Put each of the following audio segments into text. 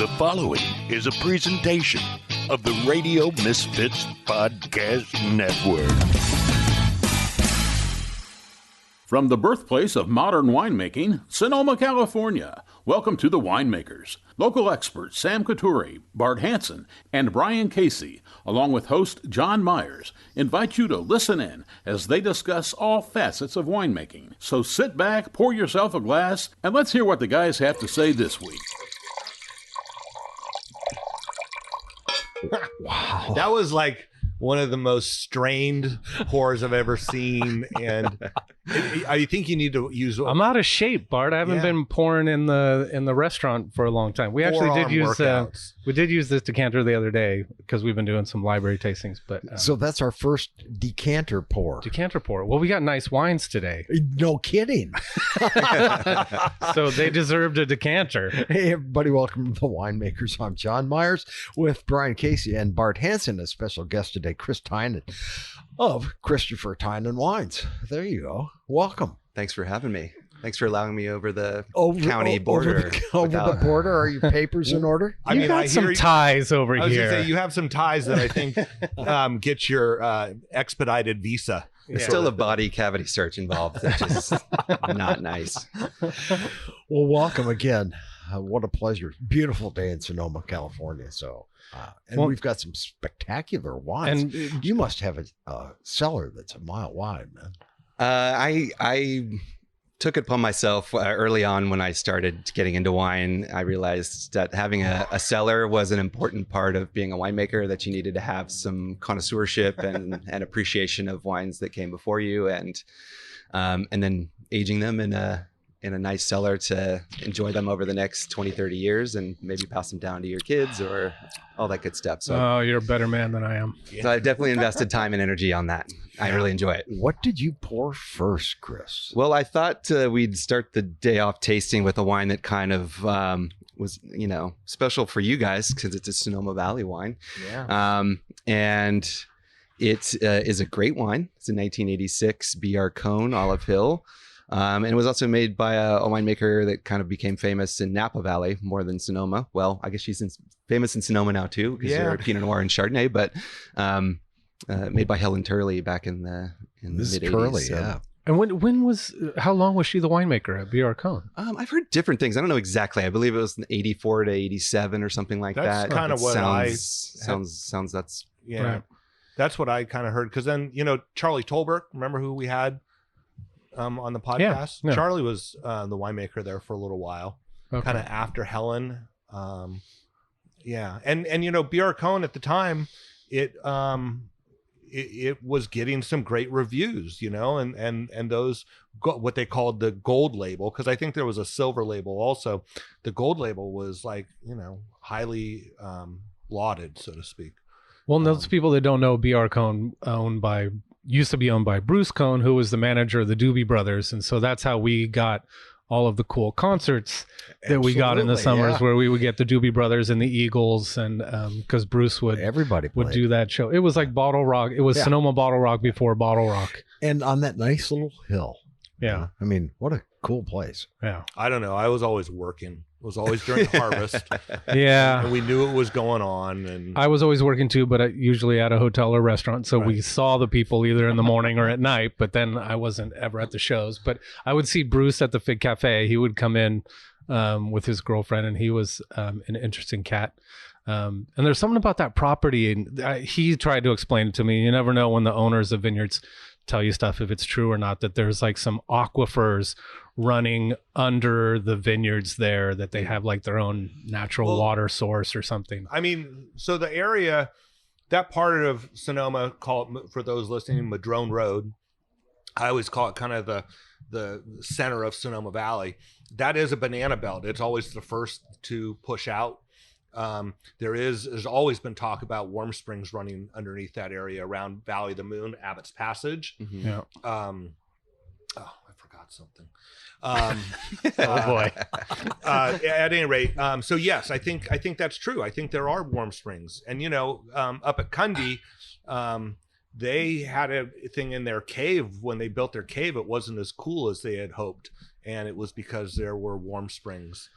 The following is a presentation of the Radio Misfits Podcast Network. From the birthplace of modern winemaking, Sonoma, California, welcome to The Winemakers. Local experts Sam Couturi, Bart Hansen, and Brian Casey, along with host John Myers, invite you to listen in as they discuss all facets of winemaking. So sit back, pour yourself a glass, and let's hear what the guys have to say this week. Wow. That was like one of the most strained pours I've ever seen. And I think you need to use... I'm out of shape, Bart. I haven't been pouring in the restaurant for a long time. We actually did use this decanter the other day because we've been doing some library tastings. But so that's our first decanter pour. Decanter pour. Well, we got nice wines today. No kidding. So they deserved a decanter. Hey, everybody. Welcome to The Winemakers. I'm John Myers with Brian Casey and Bart Hansen, a special guest today, Chris Tynan of Christopher Tynan Wines. There you go. Welcome. Thanks for having me. Thanks for allowing me over the county border. Over the border? Are your papers in order? I got some ties over here. I was going to say, you have some ties that I think get your expedited visa. There's still a body cavity search involved, which is not nice. Well, welcome again. What a pleasure. Beautiful day in Sonoma, California. So, we've got some spectacular wines. And you must have a cellar that's a mile wide, man. I took it upon myself early on when I started getting into wine. I realized that having a cellar was an important part of being a winemaker, that you needed to have some connoisseurship and appreciation of wines that came before you, and then aging them in a nice cellar to enjoy them over the next 20, 30 years and maybe pass them down to your kids or all that good stuff. So, you're a better man than I am. So I've definitely invested time and energy on that. I really enjoy it. What did you pour first, Chris? Well, I thought we'd start the day off tasting with a wine that kind of was, special for you guys because it's a Napa Valley wine. Yeah. And it is a great wine. It's a 1986 BR Cone Olive Hill. And it was also made by a winemaker that kind of became famous in Napa Valley more than Sonoma. Well, I guess she's famous in Sonoma now too, because they're Pinot Noir and Chardonnay, but made by Helen Turley back in the mid-80s. Turley, so. yeah. And how long was she the winemaker at BR Cone? I've heard different things. I don't know exactly. I believe it was 84 to 87 or something like that. That's kind of what sounds that's right. That's what I kind of heard. Because then, Charlie Tolbert, remember who we had on the podcast? Yeah. Charlie was the winemaker there for a little while, kind of after Helen. And BR Cone at the time, it was getting some great reviews, and those what they called the gold label, because I think there was a silver label also. The gold label was highly lauded, so to speak. Well, those people that don't know, BR Cone used to be owned by Bruce Cone, who was the manager of the Doobie Brothers. And so that's how we got all of the cool concerts that we got in the summers, where we would get the Doobie Brothers and the Eagles. And because Bruce would do that show. It was like Bottle Rock. It was Sonoma Bottle Rock before Bottle Rock. And on that nice little hill. Yeah. I mean, what a cool place. Yeah. I don't know. I was always working. It was always during harvest. Yeah. And we knew it was going on. And I was always working too, but usually at a hotel or restaurant. So we saw the people either in the morning or at night, but then I wasn't ever at the shows. But I would see Bruce at the Fig Cafe. He would come in with his girlfriend, and he was an interesting cat. And there's something about that property, and he tried to explain it to me. You never know when the owners of vineyards tell you stuff, if it's true or not, that there's like some aquifers running under the vineyards there, that they have like their own natural water source or something. I mean, so the area, that part of Sonoma, for those listening, Madrone Road, I always call it kind of the center of Sonoma Valley. That is a banana belt. It's always the first to push out. There's always been talk about warm springs running underneath that area around Valley of the Moon, Abbott's Passage. Mm-hmm. Yeah. I forgot something. Oh boy. At any rate, so yes, I think that's true. I think there are warm springs, and up at Cundy, they had a thing in their cave. When they built their cave, it wasn't as cool as they had hoped. and it was because there were warm springs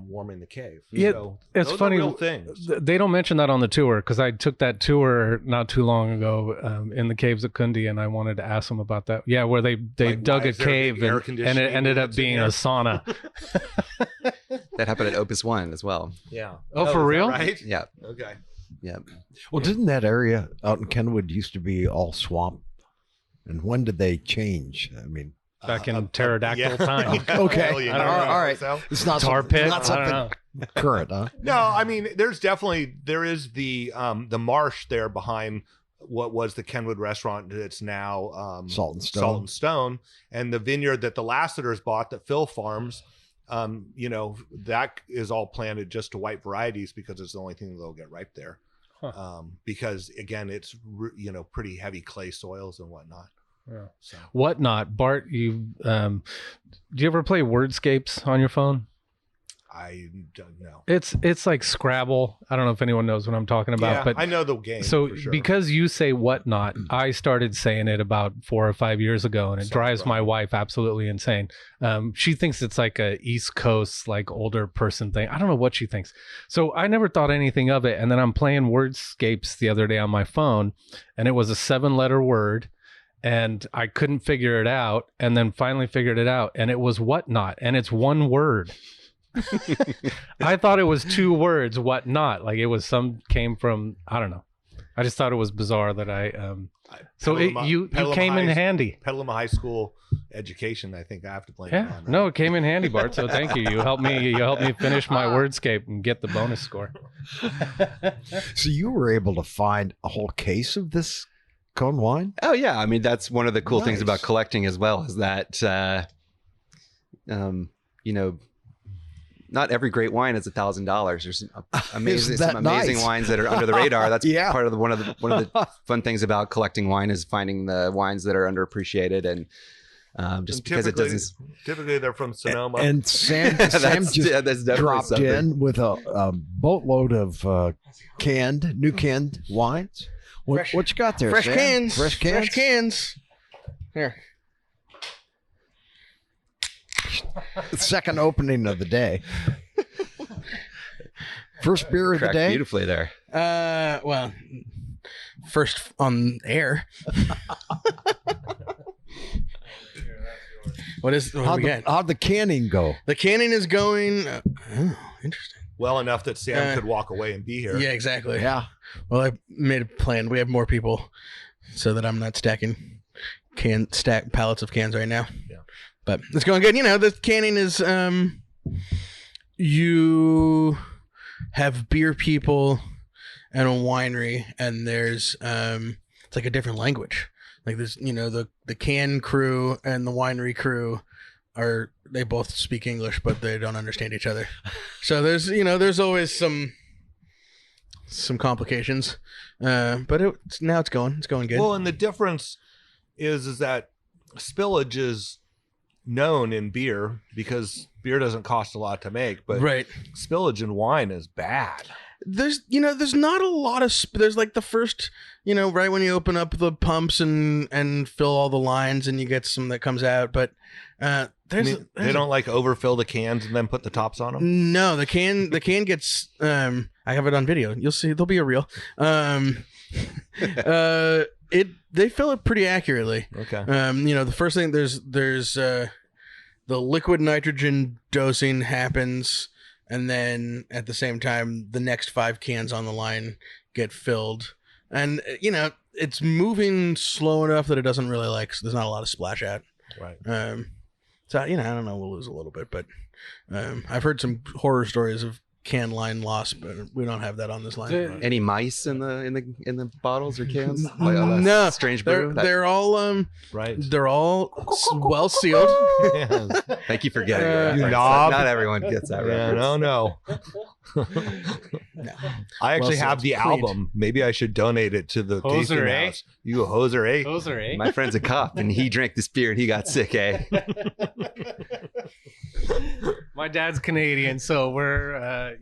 warming the cave. Yeah, so it's those funny. are real things. They don't mention that on the tour because I took that tour not too long ago in the caves at Kundi, and I wanted to ask them about that. Yeah, where they Like, dug why a is there a cave big air and it conditioning ended up units in being there? a sauna. That happened at Opus One as well. Yeah. Oh, for is that real? right? Yeah. Okay. Yeah. Well, didn't that area out in Kenwood used to be all swamp? And when did they change? I mean, Back in pterodactyl yeah. time. okay, I don't know. all right. So- It's not Tar something, pit? not I don't know. something current, huh? No, I mean, there is the marsh there behind what was the Kenwood restaurant that's now Salt and Stone. Salt and Stone, and the vineyard that the Lassiters bought that Phil farms. That is all planted just to white varieties because it's the only thing that'll get ripe there. Huh. Because again, it's pretty heavy clay soils and whatnot. Yeah. So Whatnot, Bart? Do you ever play Wordscapes on your phone? I don't know. It's like Scrabble. I don't know if anyone knows what I'm talking about, Yeah, but I know the game. so for sure. because you say whatnot, I started saying it about 4 or 5 years ago, and it Sounds drives my right. wife absolutely insane. She thinks it's like a East Coast, like older person thing. I don't know what she thinks. So I never thought anything of it. And then I'm playing Wordscapes the other day on my phone, and it was a 7-letter word, and I couldn't figure it out, and then finally figured it out, and it was whatnot, and it's one word. I thought it was 2 words, what not, like it was came from, I don't know. I just thought it was bizarre that you came in handy. Petaluma High School education. I think I have to blame. Yeah, it on that. no, it came in handy, Bart. So thank you. You helped me finish my Wordscape and get the bonus score. So you were able to find a whole case of this cone wine? Oh yeah, I mean that's one of the cool things Nice. about collecting as well is that not every great wine is $1,000. There's some amazing nice? wines that are under the radar. That's Yeah. part of one of the fun things about collecting wine is finding the wines that are underappreciated and just And because it doesn't. Typically, they're from Sonoma. And Sam That's just definitely dropped something. in with a boatload of new canned wines. What you got there, Fresh Sam? cans. Fresh cans? Fresh cans. Here. Second opening of the day. First beer of the Cracked day. beautifully there. Well, first on air. What do we get? How'd the canning go? The canning is going. Interesting. well enough that Sam could walk away and be here. Yeah, exactly. Yeah. Well, I made a plan. We have more people, so that I'm not stacking pallets of cans right now. Yeah. But it's going good. The canning is you have beer people and a winery, and there's it's like a different language. Like there's the can crew and the winery crew they both speak English, but they don't understand each other. So there's always some complications, but now it's going good. Well, and the difference is that spillage is known in beer because beer doesn't cost a lot to make, but right. spillage in wine is bad. There's not a lot of there's like the first right when you open up the pumps and fill all the lines and you get some that comes out, but they don't like overfill the cans and then put the tops on them. No, the can gets I have it on video. You'll see, there'll be a reel. They fill it pretty accurately. Okay. The first thing there's the liquid nitrogen dosing happens, and then at the same time the next 5 cans on the line get filled, and it's moving slow enough that it doesn't really there's not a lot of splash out. Right. So I don't know, we'll lose a little bit, but I've heard some horror stories of can line loss, but we don't have that on this line. Any mice in the bottles or cans? No, strange brew. they're all Right. they're all well sealed. Thank you for getting You that reference. knob. Not everyone gets that Yeah, reference. no. I actually Well, have the it's cleaned. album. Maybe I should donate it to the Hoser, tasting eh? house. You a hoser, eh? Those are eight. My friend's a cop, and he drank this beer, and he got sick, eh? My dad's Canadian, so we're And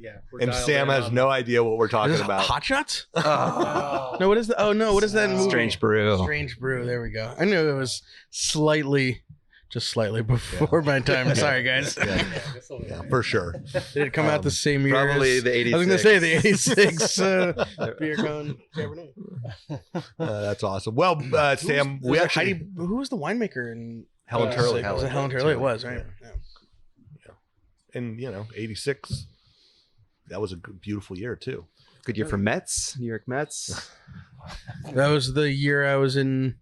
dialed Sam in has on- no idea what we're talking Is this about. Hot Shots? Oh, No, what is that? Oh no, what is that movie? strange brew. Strange Brew. There we go. I knew it was slightly just slightly before my time. Sorry, guys. Yeah, for sure. Did it come out the same year? Probably the 86. I was going to say the 86 beer cone Cabernet. That's awesome. Well, Sam, who was the winemaker in Helen Turley. Was it Helen Turley? It was, right? Yeah. And 86. That was a beautiful year too. Good year for Mets, New York Mets. That was the year I was in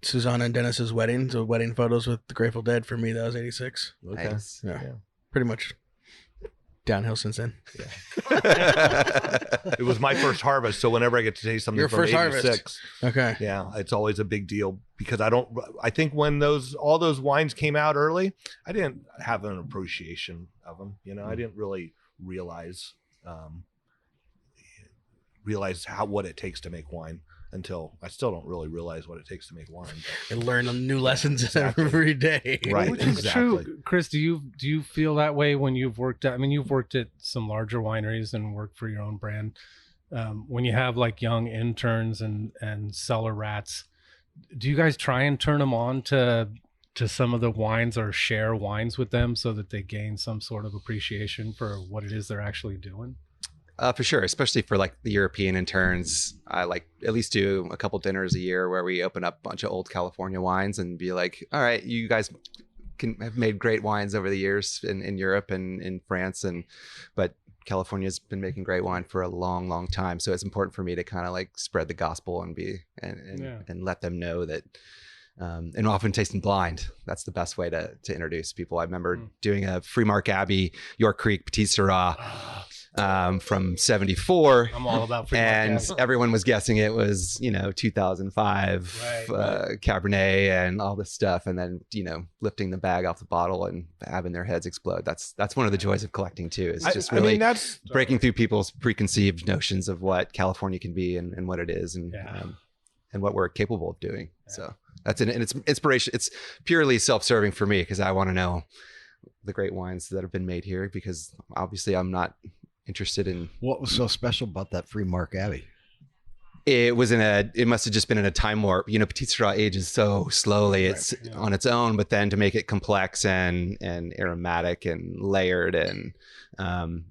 Susanna and Dennis's wedding. So wedding photos with the Grateful Dead for me. That was 86. Okay. Nice. Yeah. Pretty much downhill since then. It was my first harvest, so whenever I get to taste something Your from first 86, harvest. Okay. yeah, it's always a big deal because I think when all those wines came out early, I didn't have an appreciation of them. I didn't really realize what it takes to make wine until I still don't really realize what it takes to make wine. And learn new lessons every day. Right. Which is true. Chris, do you feel that way when you've worked at, you've worked at some larger wineries and worked for your own brand. When you have like young interns and cellar rats, do you guys try and turn them on to some of the wines or share wines with them so that they gain some sort of appreciation for what it is they're actually doing? For sure, especially for like the European interns. I like at least do a couple dinners a year where we open up a bunch of old California wines and be like, all right, you guys have made great wines over the years in Europe and in France, but California's been making great wine for a long, long time. So it's important for me to kind of like spread the gospel and and let them know that. And often tasting blind. That's the best way to introduce people. I remember doing a Freemark Abbey, York Creek Petit Syrah from 74. I'm all about Freemark and Abbey. Everyone was guessing it was, 2005 Cabernet and all this stuff. And then, lifting the bag off the bottle and having their heads explode. That's one of the joys of collecting too. Is just really breaking through people's preconceived notions of what California can be and what it is and what we're capable of doing. Yeah. So that's and it's inspiration. It's purely self-serving for me because I want to know the great wines that have been made here because obviously I'm not interested in. What was so special about that Freemark Abbey? It must have just been in a time warp. Petit Syrah ages so slowly. It's on its own, but then to make it complex and aromatic and layered and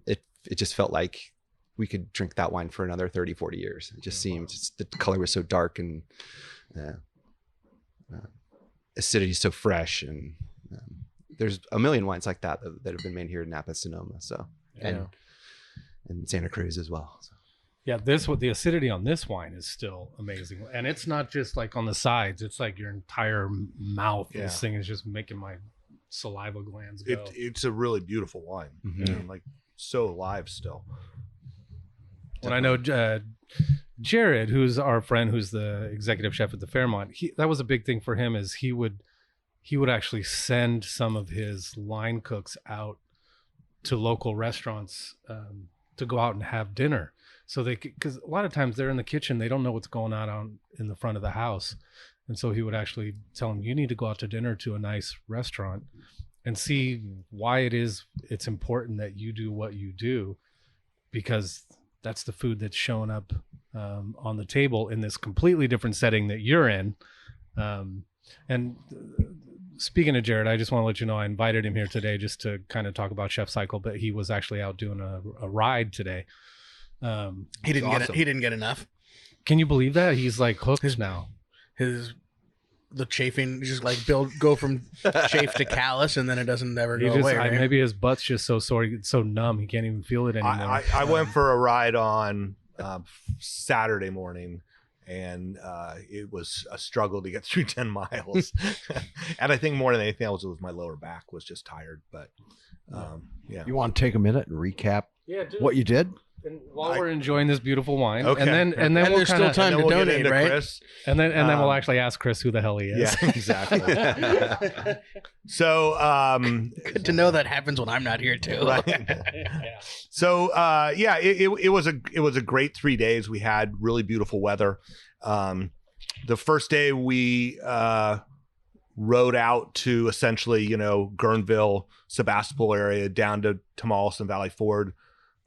it just felt like we could drink that wine for another 30, 40 years. It just seemed the color was so dark and acidity so fresh. And there's a million wines like that have been made here in Napa, Sonoma. So, and Santa Cruz as well. So. Yeah, the acidity on this wine is still amazing. And it's not just like on the sides. It's like your entire mouth. Yeah. This thing is just making my saliva glands go. It's a really beautiful wine. Mm-hmm. Like so alive still. And I know Jared, who's our friend, who's the executive chef at the Fairmont, that was a big thing for him is he would actually send some of his line cooks out to local restaurants to go out and have dinner. So because a lot of times they're in the kitchen, they don't know what's going on in the front of the house. And so he would actually tell them, you need to go out to dinner to a nice restaurant and see why it's important that you do what you do, because that's the food that's showing up on the table in this completely different setting that you're in. And speaking of Jared, I just want to let you know I invited him here today just to kind of talk about Chef Cycle, but he was actually out doing a ride today. He didn't get enough. Can you believe that? He's like hooked now. The chafing just like go from chafe to callus, and then it doesn't ever go away. Right? Maybe his butt's just so sore, it's so numb, he can't even feel it anymore. I went for a ride on Saturday morning, and it was a struggle to get through 10 miles. And I think more than anything else, it was my lower back was just tired. But yeah. You want to take a minute and recap what you did? And while we're enjoying this beautiful wine, okay. and then we'll there's still time to donate, right? Chris. And then we'll actually ask Chris who the hell he is. Yeah, exactly. So good to know that happens when I'm not here too. Right. So it was a great 3 days. We had really beautiful weather. The first day we rode out to essentially Guerneville, Sebastopol area down to Tamales and Valley Ford.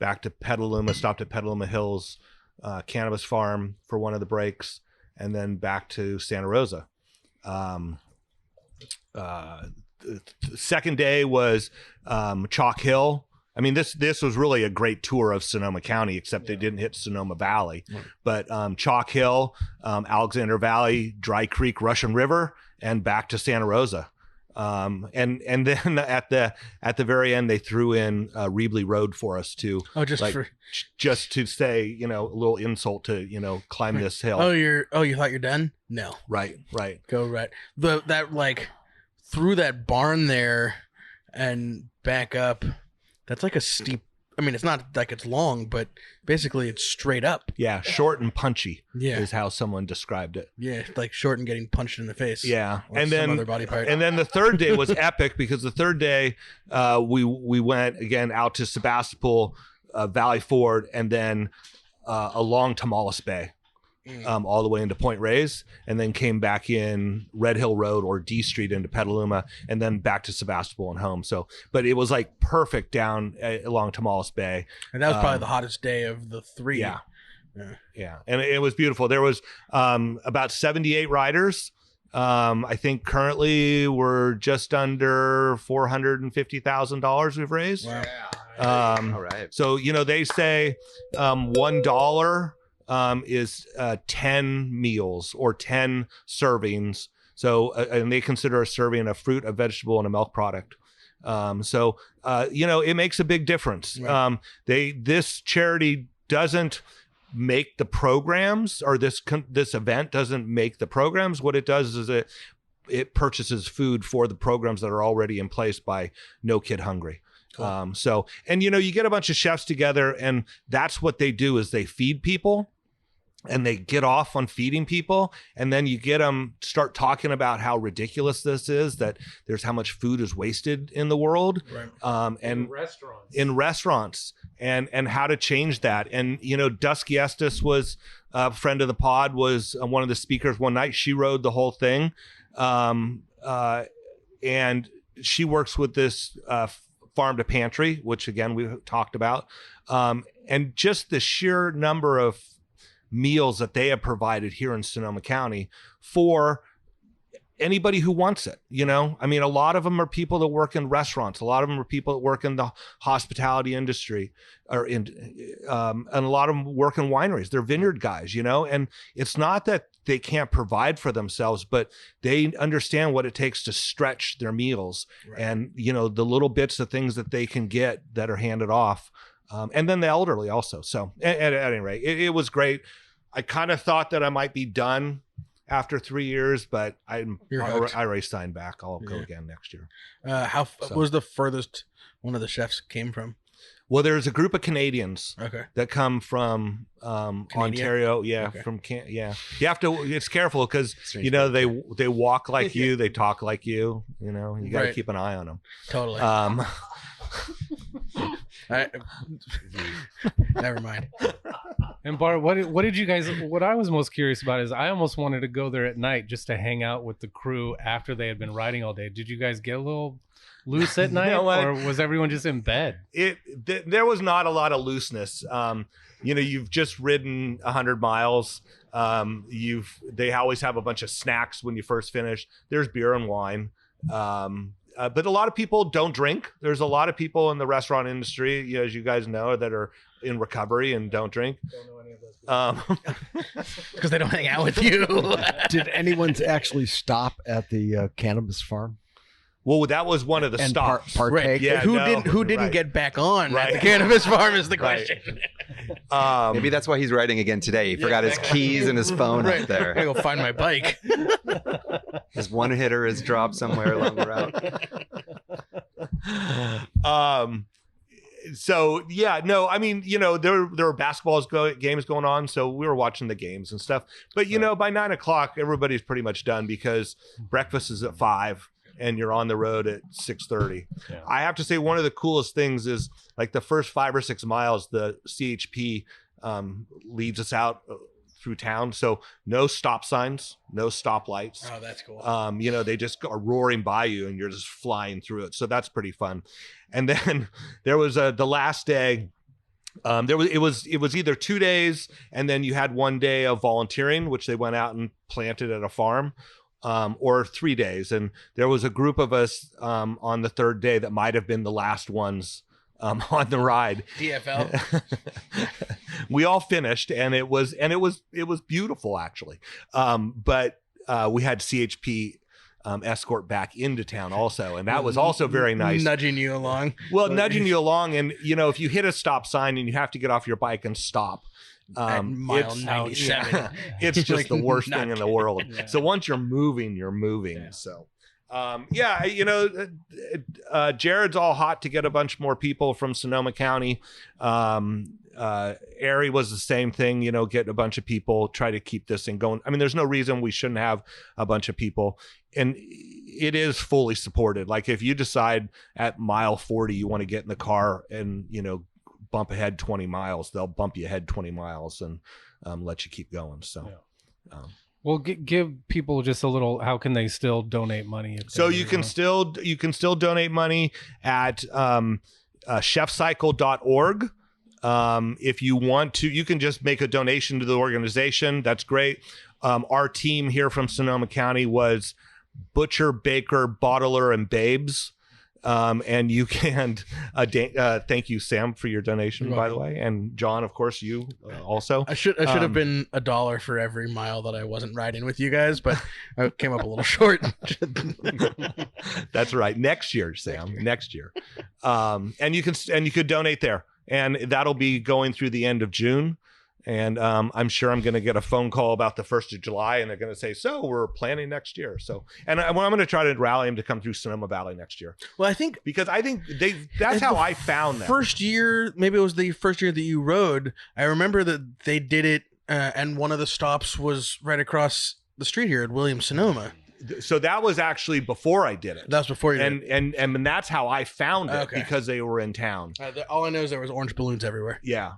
Back to Petaluma, stopped at Petaluma Hills Cannabis Farm for one of the breaks, and then back to Santa Rosa. the second day was Chalk Hill. I mean, this was really a great tour of Sonoma County, except they didn't hit Sonoma Valley. But Chalk Hill, Alexander Valley, Dry Creek, Russian River, and back to Santa Rosa. And then at the very end, they threw in Reebley Road for us too. Oh, just to say, a little insult to climb this hill. Oh, you thought you're done? No. Right. Go right. That like through that barn there and back up. That's like a steep. I mean, it's not like it's long, but basically it's straight up. Yeah, short and punchy. Yeah, is how someone described it. Yeah, like short and getting punched in the face. Yeah, and then other body part. And then the third day was epic because the third day we went again out to Sebastopol, Valley Ford, and then along Tamales Bay. All the way into Point Reyes, and then came back in Red Hill Road or D Street into Petaluma, and then back to Sebastopol and home. So, but it was like perfect down along Tamales Bay. And that was probably the hottest day of the three. Yeah. And it was beautiful. There was about 78 riders. I think currently we're just under $450,000 we've raised. Wow. All right. So, they say $1 is 10 meals or 10 servings. So, and they consider a serving a fruit, a vegetable, and a milk product. It makes a big difference. Right. This charity doesn't make the programs, or this event doesn't make the programs. What it does is it purchases food for the programs that are already in place by No Kid Hungry. Cool. You get a bunch of chefs together, and that's what they do is they feed people. And they get off on feeding people, and then you get them start talking about how ridiculous this is, that there's how much food is wasted in the world, right. And in restaurants, and how to change that. And Dusky Estes was a friend of the pod, was one of the speakers one night. She rode the whole thing, and she works with this farm to pantry, which again we talked about, and just the sheer number of meals that they have provided here in Sonoma County for anybody who wants it. I mean, a lot of them are people that work in restaurants. A lot of them are people that work in the hospitality industry, and a lot of them work in wineries. They're vineyard guys, and it's not that they can't provide for themselves, but they understand what it takes to stretch their meals. Right. And, the little bits of things that they can get that are handed off. And then the elderly also. So at any rate, it was great. I kind of thought that I might be done after 3 years, but I already signed back. I'll go again next year. What was the furthest one of the chefs came from? Well, there's a group of Canadians that come from Ontario. Yeah, okay. You have to. It's careful because they walk like you, they talk like you. You got to keep an eye on them. Totally. Never mind. And Bart, what did you guys? What I was most curious about is I almost wanted to go there at night just to hang out with the crew after they had been riding all day. Did you guys get a little loose at night, or was everyone just in bed? There was not a lot of looseness. You've just ridden 100 miles. They always have a bunch of snacks when you first finish. There's beer and wine. But a lot of people don't drink. There's a lot of people in the restaurant industry, as you guys know, that are in recovery and don't drink. Don't know any of those because they don't hang out with you. Did anyone actually stop at the cannabis farm? Well, that was one of the stops. Partake. Right. Yeah, who didn't get back on at the cannabis farm is the question. Maybe that's why he's riding again today. He forgot his keys and his phone up there. I gotta go find my bike. His one hitter is dropped somewhere along the route. So yeah, no, I mean, there were basketball games going on, so we were watching the games and stuff. But by 9 o'clock, everybody's pretty much done because breakfast is at 5. And you're on the road at 6:30. Yeah. I have to say, one of the coolest things is like the first 5 or 6 miles, the CHP leads us out through town. So no stop signs, no stop lights. Oh, that's cool. They just are roaring by you and you're just flying through it. So that's pretty fun. And then there was the last day. It was either 2 days and then you had 1 day of volunteering, which they went out and planted at a farm. or 3 days. And there was a group of us on the third day that might have been the last ones on the ride. DFL. We all finished, and it was beautiful, actually. But we had CHP escort back into town also, and that was also very nice. Nudging you along. Well, nudging you along, and if you hit a stop sign and you have to get off your bike and stop, at mile 97, it's just like, the worst thing in the world. Yeah. So once you're moving, you're moving. Yeah. So. Jared's all hot to get a bunch more people from Sonoma County. Ari was the same thing, get a bunch of people, try to keep this thing going. I mean, there's no reason we shouldn't have a bunch of people, and it is fully supported. Like if you decide at mile 40 you want to get in the car and bump ahead 20 miles, they'll bump you ahead 20 miles and let you keep going. So well, give people just a little. How can they still donate money? So you can still donate money at chefcycle.org. If you want to, you can just make a donation to the organization. That's great. Our team here from Sonoma County was Butcher, Baker, Bottler, and Babes. And you can thank you, Sam, for your donation, by the way, and John, of course, you also. I should have been $1 for every mile that I wasn't riding with you guys, but I came up a little short. That's right. Next year, Sam. Next year, and you could donate there, and that'll be going through the end of June. And I'm sure I'm going to get a phone call about the 1st of July, and they're going to say, so we're planning next year. So, and I'm going to try to rally them to come through Sonoma Valley next year. Well, because I think that's how I found them. First year, maybe it was the first year that you rode. I remember that they did it, and one of the stops was right across the street here at Williams Sonoma. So that was actually before I did it. That was before you did it. And that's how I found it, because they were in town. All I know is there was orange balloons everywhere. Yeah.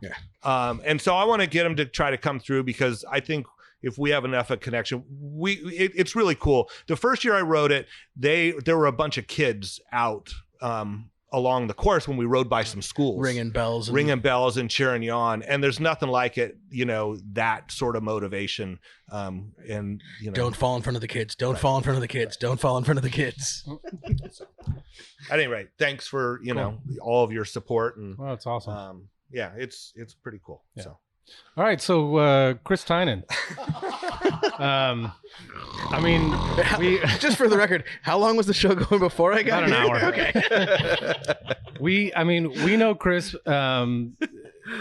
And so I want to get them to try to come through, because I think if we have enough of a connection, it's really cool. The first year I rode it, there were a bunch of kids out along the course when we rode by some schools, ringing bells and cheering you on. And there's nothing like it, that sort of motivation. And don't fall in front of the kids. Don't fall in front of the kids. Don't fall in front of the kids. At any rate, thanks for all of your support. And well, that's awesome. It's pretty cool. Yeah. So. All right, so Chris Tynan. I mean, just for the record, how long was the show going before I got about here? An hour. Okay. We know Chris.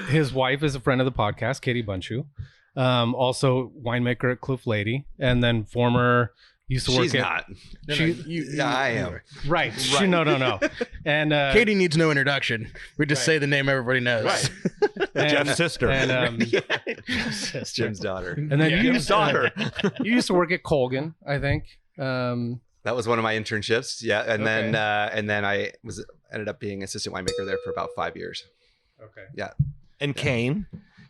His wife is a friend of the podcast, Katie Bunchu. Also winemaker at Cliff Lede, and then former used to work She's not. I am. Right. No. And Katie needs no introduction. We just say the name everybody knows. Right. Jeff's sister. And Jim's daughter. And then you used to work at Colgin, I think. That was one of my internships. Yeah. And then I ended up being assistant winemaker there for about 5 years. Okay. Yeah. And Cain,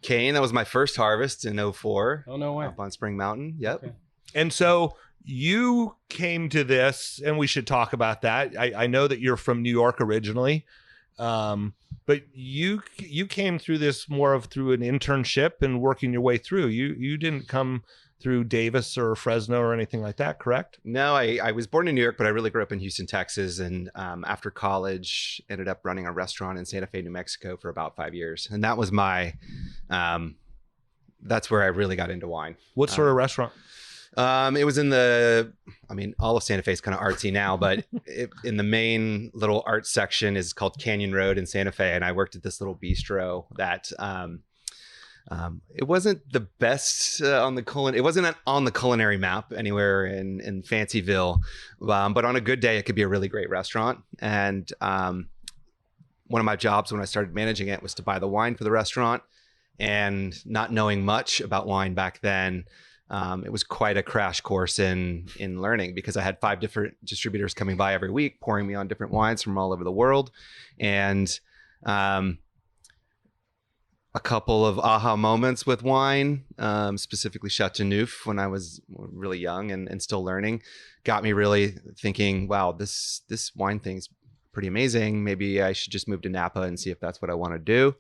that was my first harvest in 2004. Oh, no way. Up on Spring Mountain. Yep. Okay. And so you came to this, and we should talk about that. I know that you're from New York originally, but you came through this through an internship and working your way through. You didn't come through Davis or Fresno or anything like that, correct? No, I was born in New York, but I really grew up in Houston, Texas. And after college, ended up running a restaurant in Santa Fe, New Mexico for about 5 years. And that was that's where I really got into wine. What sort of restaurant? It was in all of Santa Fe is kind of artsy now, but in the main little art section is called Canyon Road in Santa Fe. And I worked at this little bistro that, it wasn't the best it wasn't on the culinary map anywhere in Fancyville. But on a good day, it could be a really great restaurant. And, one of my jobs when I started managing it was to buy the wine for the restaurant, and not knowing much about wine back then, it was quite a crash course in learning, because I had 5 different distributors coming by every week, pouring me on different wines from all over the world. And a couple of aha moments with wine, specifically Chateauneuf when I was really young and still learning, got me really thinking, wow, this wine thing's pretty amazing. Maybe I should just move to Napa and see if that's what I want to do.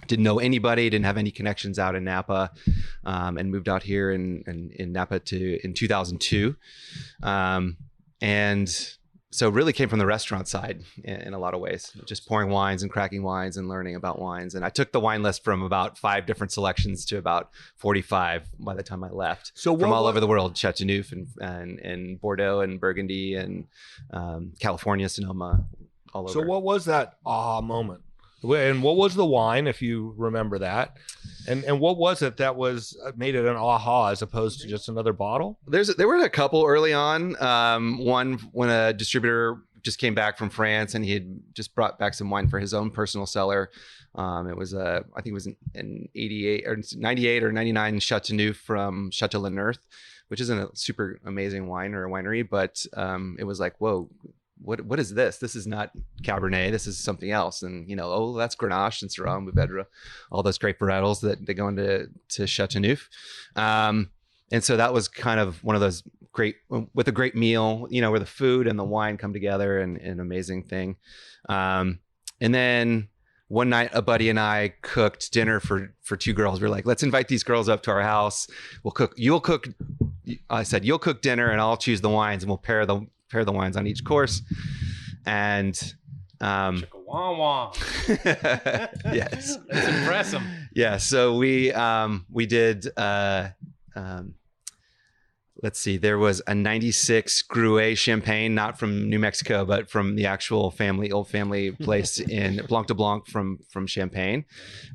didn't know anybody, didn't have any connections out in Napa, and moved out here in Napa in 2002. And so really came from the restaurant side in a lot of ways, just pouring wines and cracking wines and learning about wines. And I took the wine list from about 5 different selections to about 45 by the time I left. So from all over the world, Chateauneuf and Bordeaux and Burgundy and California, Sonoma, all over. So what was that aha moment? And what was the wine, if you remember that? And what was it that was made it an aha as opposed to just another bottle? There were a couple early on. One when a distributor just came back from France and he had just brought back some wine for his own personal cellar. It was I think it was an 88 or 98 or 99 Chateauneuf from Chateau Leneurth, which isn't a super amazing wine or a winery, but it was like, whoa. What is this? This is not Cabernet. This is something else. And, that's Grenache and Syrah and Mourvedre, all those great varietals that go into Chateauneuf. And so that was kind of one of those with a great meal, where the food and the wine come together and an amazing thing. And then one night a buddy and I cooked dinner for 2 girls. We were like, let's invite these girls up to our house. I said, you'll cook dinner and I'll choose the wines and we'll pair the wines on each course. And yes, that's impressive. Yeah, so we did let's see, there was a 96 Gruet champagne, not from New Mexico, but from the actual old family place in Blanc de Blanc from Champagne.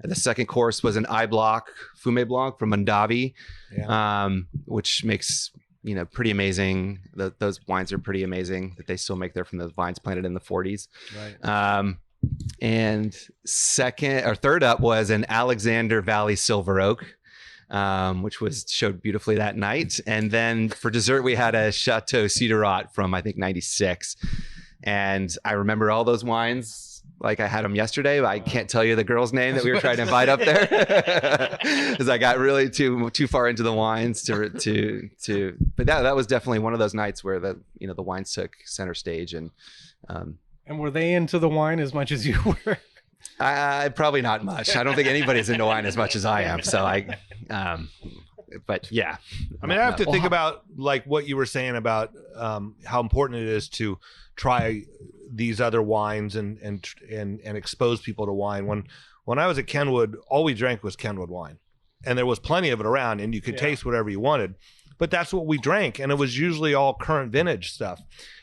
And the second course was an Fumé Blanc from Mondavi, which makes pretty amazing. Those wines are pretty amazing that they still make there from the vines planted in the 40s. Right. And third up was an Alexander Valley Silver Oak, which showed beautifully that night. And then for dessert, we had a Chateau Ciderat from, I think, 96. And I remember all those wines like I had them yesterday, but I can't tell you the girl's name that we were trying to invite up there because I got really too far into the wines but that was definitely one of those nights where the wines took center stage. And were they into the wine as much as you were? Probably not much. I don't think anybody's into wine as much as I am. So but yeah. I mean, I have to think about like what you were saying about how important it is to try these other wines and expose people to wine. When I was at Kenwood, all we drank was Kenwood wine, and there was plenty of it around, and you could taste whatever you wanted. But that's what we drank, and it was usually all current vintage stuff.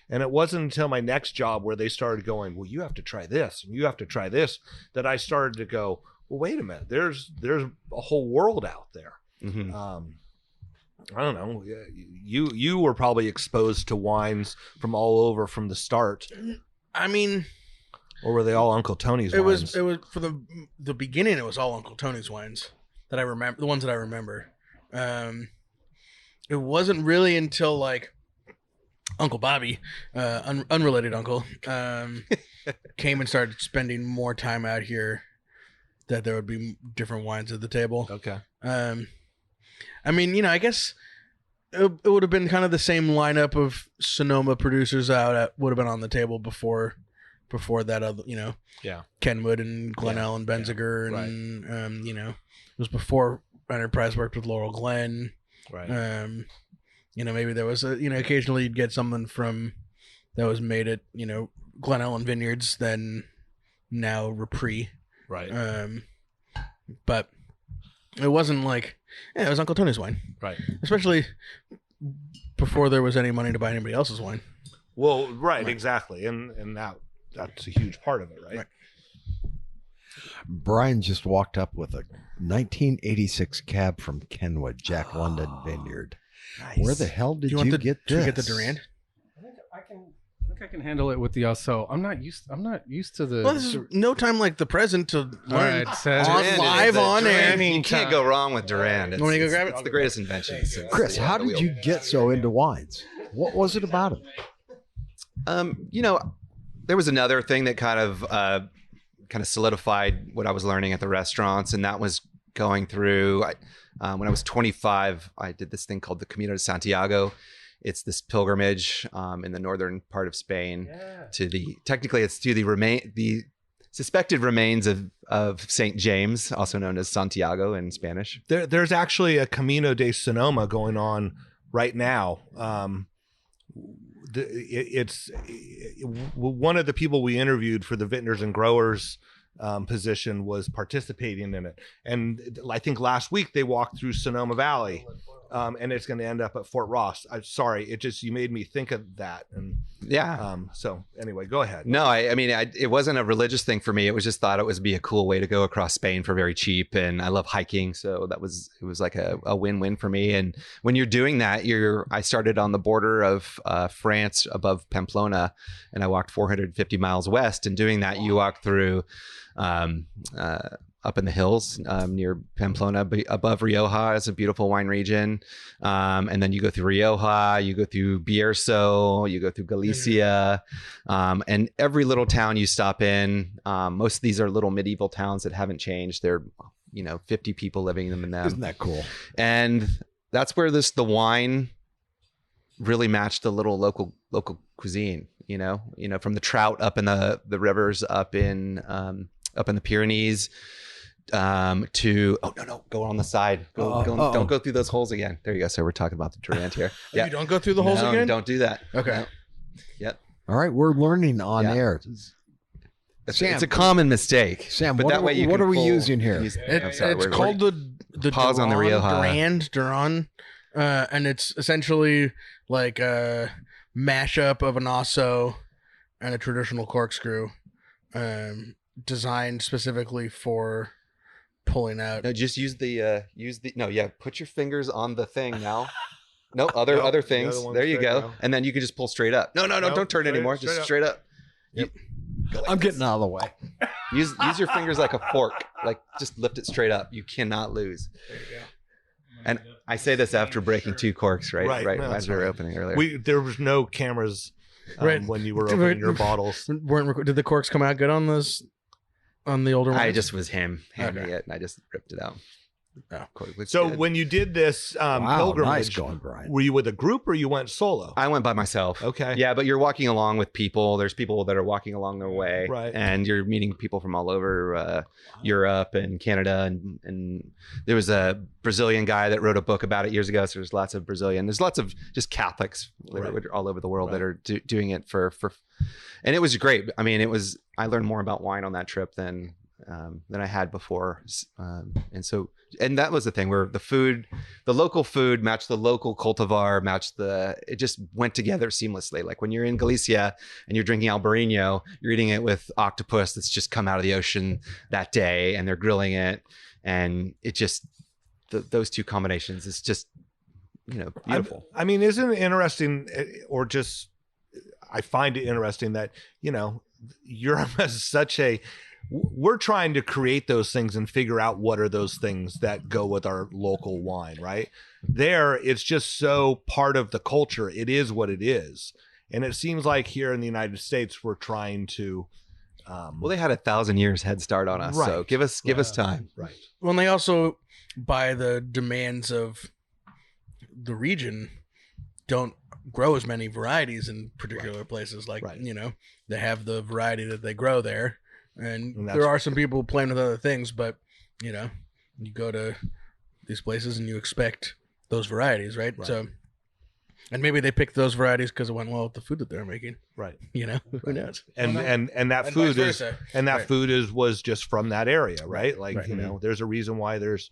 And it wasn't until my next job where they started going, well, you have to try this, and you have to try this, that I started to go, well, wait a minute, there's a whole world out there. Mm-hmm. I don't know. You were probably exposed to wines from all over from the start. I mean, or were they all Uncle Tony's wines? It was for the beginning. It was all Uncle Tony's wines that I remember. The ones that I remember. It wasn't really until like Uncle Bobby, unrelated uncle, came and started spending more time out here that there would be different wines at the table. Okay. I mean, I guess it would have been kind of the same lineup of Sonoma producers would have been on the table before that other, Kenwood and Glenell and Benziger and it was before Enterprise worked with Laurel Glen. Right. Maybe there was occasionally you'd get something that was made at, Glenell and Vineyards, then now Repris. Right. But it wasn't like, it was Uncle Tony's wine. Right. Especially before there was any money to buy anybody else's wine. Well, right. Exactly. And that's a huge part of it, right? Brian just walked up with a 1986 cab from Kenwood, Jack London Vineyard. Nice. Where the hell did you get this? Did you get the Durand? I think I can handle it with the so I'm not used to the. Well, this is no time like the present to learn live on air. You can't go wrong with Durand. You want to go grab it? It's the greatest invention. Chris, how did you get so into wines? What was it about it? There was another thing that kind of solidified what I was learning at the restaurants, and that was going through. When I was 25, I did this thing called the Camino de Santiago. It's this pilgrimage in the northern part of Spain to the suspected remains of St. James, also known as Santiago in Spanish. There's actually a Camino de Sonoma going on right now. It's one of the people we interviewed for the Vintners and Growers position was participating in it, and I think last week they walked through Sonoma Valley, and it's going to end up at Fort Ross. I'm sorry, you made me think of that, and so anyway, go ahead. No, I mean, it wasn't a religious thing for me. It was just thought it would be a cool way to go across Spain for very cheap, and I love hiking, so it was like a win-win for me. And when you're doing that, I started on the border of France above Pamplona, and I walked 450 miles west. And doing that, you walk through up in the hills near Pamplona, above Rioja is a beautiful wine region. And then you go through Rioja, you go through Bierzo, you go through Galicia, and every little town you stop in, most of these are little medieval towns that haven't changed. They're, 50 people living in them. Isn't that cool? And that's where the wine really matched the little local cuisine, from the trout up in the rivers up in the Pyrenees, to go on the side. Don't go through those holes again. There you go. So we're talking about the Durant here. Yeah. You don't go through the holes again? Don't do that. Okay. No. Yep. All right, we're learning on air. Sam, it's a common mistake. Sam, but that way you what can are we using here? It's called the pause on the Rioja. Duran, and it's essentially like a mashup of an osso and a traditional corkscrew, designed specifically for pulling out. No, just put your fingers on the thing now. No, other things. There you go. Now. And then you can just pull straight up. No, don't turn it anymore. Just straight up. Yep. I'm getting out of the way. Use your fingers like a fork. Like just lift it straight up. You cannot lose. There you go. And I say this after breaking 2 corks, right? Right. No, as we were opening earlier. There was no cameras when you were opening your bottles. Did the corks come out good on those? On the older ones? I just was handing it, and I just ripped it out. Oh, so when you did this pilgrimage, nice going, Brian. Were you with a group or you went solo? I went by myself. Okay. Yeah, but you're walking along with people. There's people that are walking along their way. Right. And you're meeting people from all over Europe and Canada. And there was a Brazilian guy that wrote a book about it years ago. So there's lots of there's lots of just Catholics all over the world that are doing it for, and it was great. I mean, I learned more about wine on that trip than I had before. And that was the thing where the local food matched the local cultivar, it just went together seamlessly. Like when you're in Galicia and you're drinking Albarino, you're eating it with octopus that's just come out of the ocean that day and they're grilling it. And it just, those two combinations is just, beautiful. I mean, isn't it interesting I find it interesting that, Europe has such we're trying to create those things and figure out what are those things that go with our local wine, right? There, it's just so part of the culture. It is what it is. And it seems like here in the United States, we're trying to... well, they had 1,000 years head start on us, right. So give us time. Right. Well, and they also, by the demands of the region, don't grow as many varieties in particular places. Like, they have the variety that they grow there. And there are some people playing with other things, but you go to these places and you expect those varieties, right? So, and maybe they picked those varieties because it went well with the food that they're making, right? Who knows? And that food was just from that area, right? Like there's a reason why there's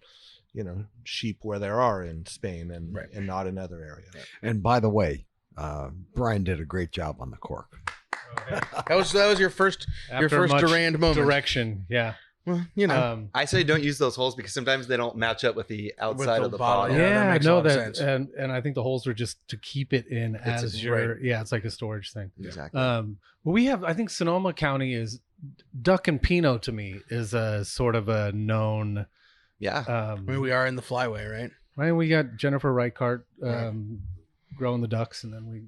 sheep where there are in Spain and not in other areas. And by the way, Brian did a great job on the cork. That was your first Durand moment. Direction, yeah. Well, I say don't use those holes because sometimes they don't match up with the outside of the bottle. Yeah, that I know that, sense. and I think the holes are just to keep it in it's like a storage thing. Exactly. Well, we have, I think Sonoma County is Duck and Pinot to me is a sort of a known. Yeah. We are in the flyway, right? Right. We got Jennifer Reichart growing the ducks, and then we.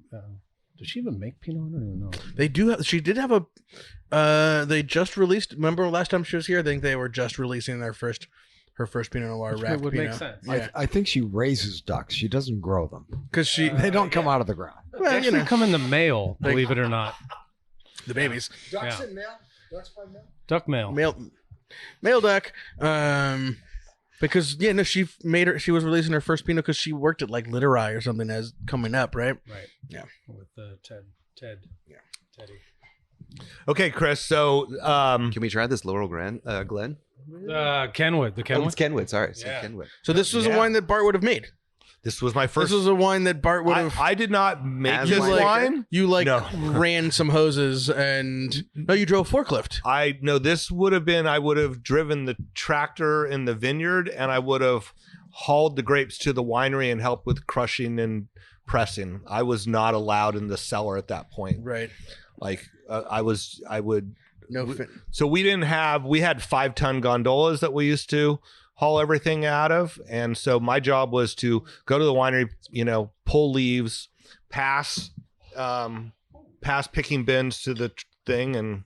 Does she even make Pinot? I don't even know. They do. She did have they just released. Remember last time she was here? I think they were just releasing her first Pinot Noir wrapped would Pinot. make sense. Yeah. I think she raises ducks. She doesn't grow them because they don't come out of the ground. Well, they come in the mail. Believe it or not. The babies. Ducks in mail. Ducks by mail. Duck mail. Male duck. Because she was releasing her first Pinot because she worked at like Literai or something as coming up, right? Right. Yeah. With Ted. Yeah. Teddy. Okay, Chris. So, Can we try this Laurel Glen? Kenwood. The Oh, Kenwood. it's Kenwood. Sorry, Yeah. Kenwood. So this was a wine that Bart would have made. this was my first. This was a wine that Bart would have. I did not make As this winemaker? wine. You No. ran some hoses and you drove forklift. I know this would have been. I would have driven the tractor in the vineyard, and I would have hauled the grapes to the winery and helped with crushing and pressing. I was not allowed in the cellar at that point. Right. Like I would. So we had 5-ton gondolas that we used to haul everything out of. And so my job was to go to the winery, pull leaves, pass picking bins to the thing and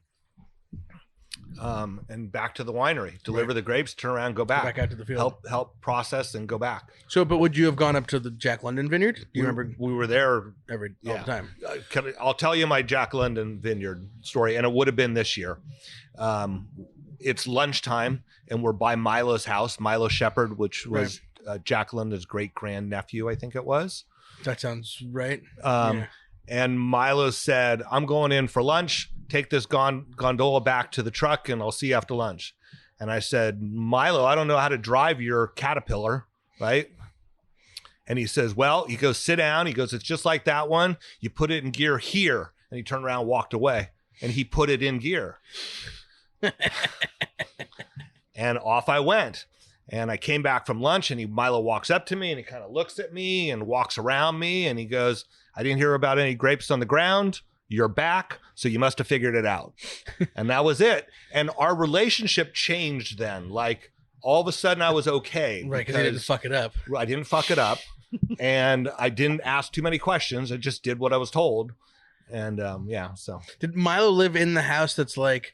back to the winery, deliver the grapes, turn around, go back out to the field. help process and go back. So, but would you have gone up to the Jack London Vineyard? Do you remember? We were there all the time. I'll tell you my Jack London Vineyard story, and it would have been this year. It's lunchtime, and we're by Milo's house, Milo Shepherd, which was Jack London's great grandnephew, I think it was. That sounds right. And Milo said, "I'm going in for lunch. Take this gondola back to the truck, and I'll see you after lunch." And I said, "Milo, I don't know how to drive your Caterpillar, right?" And he says, "Well," he goes, "sit down." He goes, "It's just like that one. You put it in gear here." And he turned around and walked away. And he put it in gear. And off I went. And I came back from lunch, and Milo walks up to me, and he kind of looks at me and walks around me, and he goes, "I didn't hear about any grapes on the ground. You're back, so you must have figured it out." And that was it. And our relationship changed then. Like, all of a sudden I was okay. Right, because I didn't fuck it up. I didn't fuck it up. And I didn't ask too many questions. I just did what I was told. And so. Did Milo live in the house that's like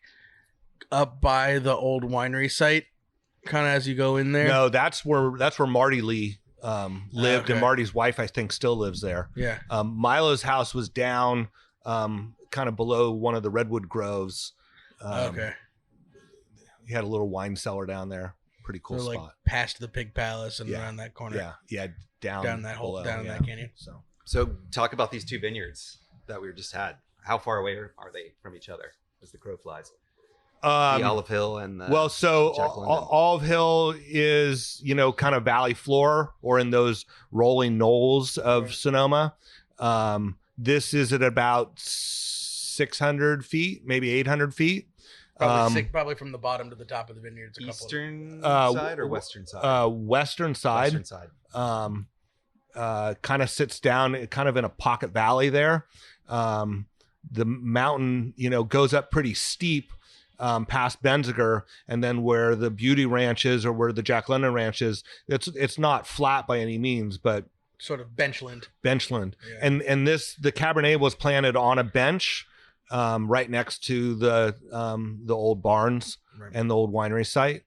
up by the old winery site, kind of as you go in there? No, that's where Marty Lee lived, Okay. and Marty's wife, I think, still lives there. Yeah. Milo's house was down kind of below one of the redwood groves. Okay. He had a little wine cellar down there. Pretty cool So, spot. like past the Pig Palace and Yeah. around that corner. Yeah, down that below, down in that canyon. So talk about these two vineyards that we just had. How far away are they from each other as the crow flies? The Olive Hill and the Jack London. Olive Hill is, kind of valley floor or in those rolling knolls of Sonoma. This is at about 600 feet, maybe 800 feet. Probably from the bottom to the top of the vineyards. Eastern side or western side? Western side. Western side. Kind of sits down kind of in a pocket valley there. The mountain, goes up pretty steep past Benziger, and then where the Beauty Ranch is or where the Jack London Ranch is, it's not flat by any means, but sort of benchland. Yeah. And the Cabernet was planted on a bench right next to the old barns and the old winery site.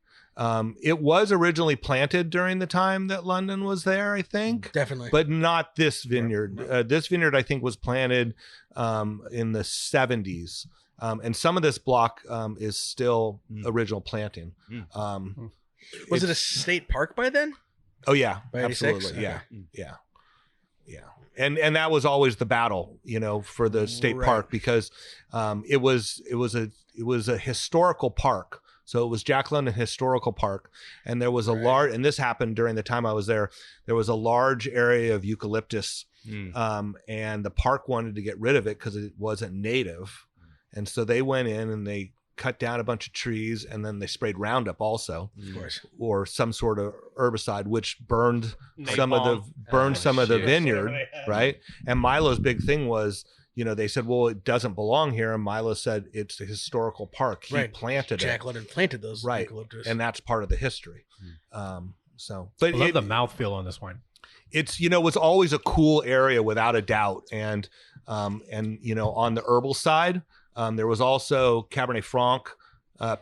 It was originally planted during the time that London was there, I think. Definitely. But not this vineyard. This vineyard, I think, was planted in the 70s. And some of this block is still original planting. Was it a state park by then? Oh, yeah. By 86? Absolutely. Okay. Yeah. And that was always the battle, for the state park, because it was a historical park. So it was Jack London Historical Park, and there was a large, and this happened during the time I was there. There was a large area of eucalyptus, and the park wanted to get rid of it because it wasn't native, and so they went in and they cut down a bunch of trees, and then they sprayed Roundup also, of course, or some sort of herbicide, which burned some of the vineyard, right? And Milo's big thing was, they said, well, it doesn't belong here. And Milo said, it's a historical park. He planted Jack London planted those eucalyptus. And that's part of the history. But I love the mouthfeel on this wine. It's, was always a cool area without a doubt. And on the herbal side, there was also Cabernet Franc,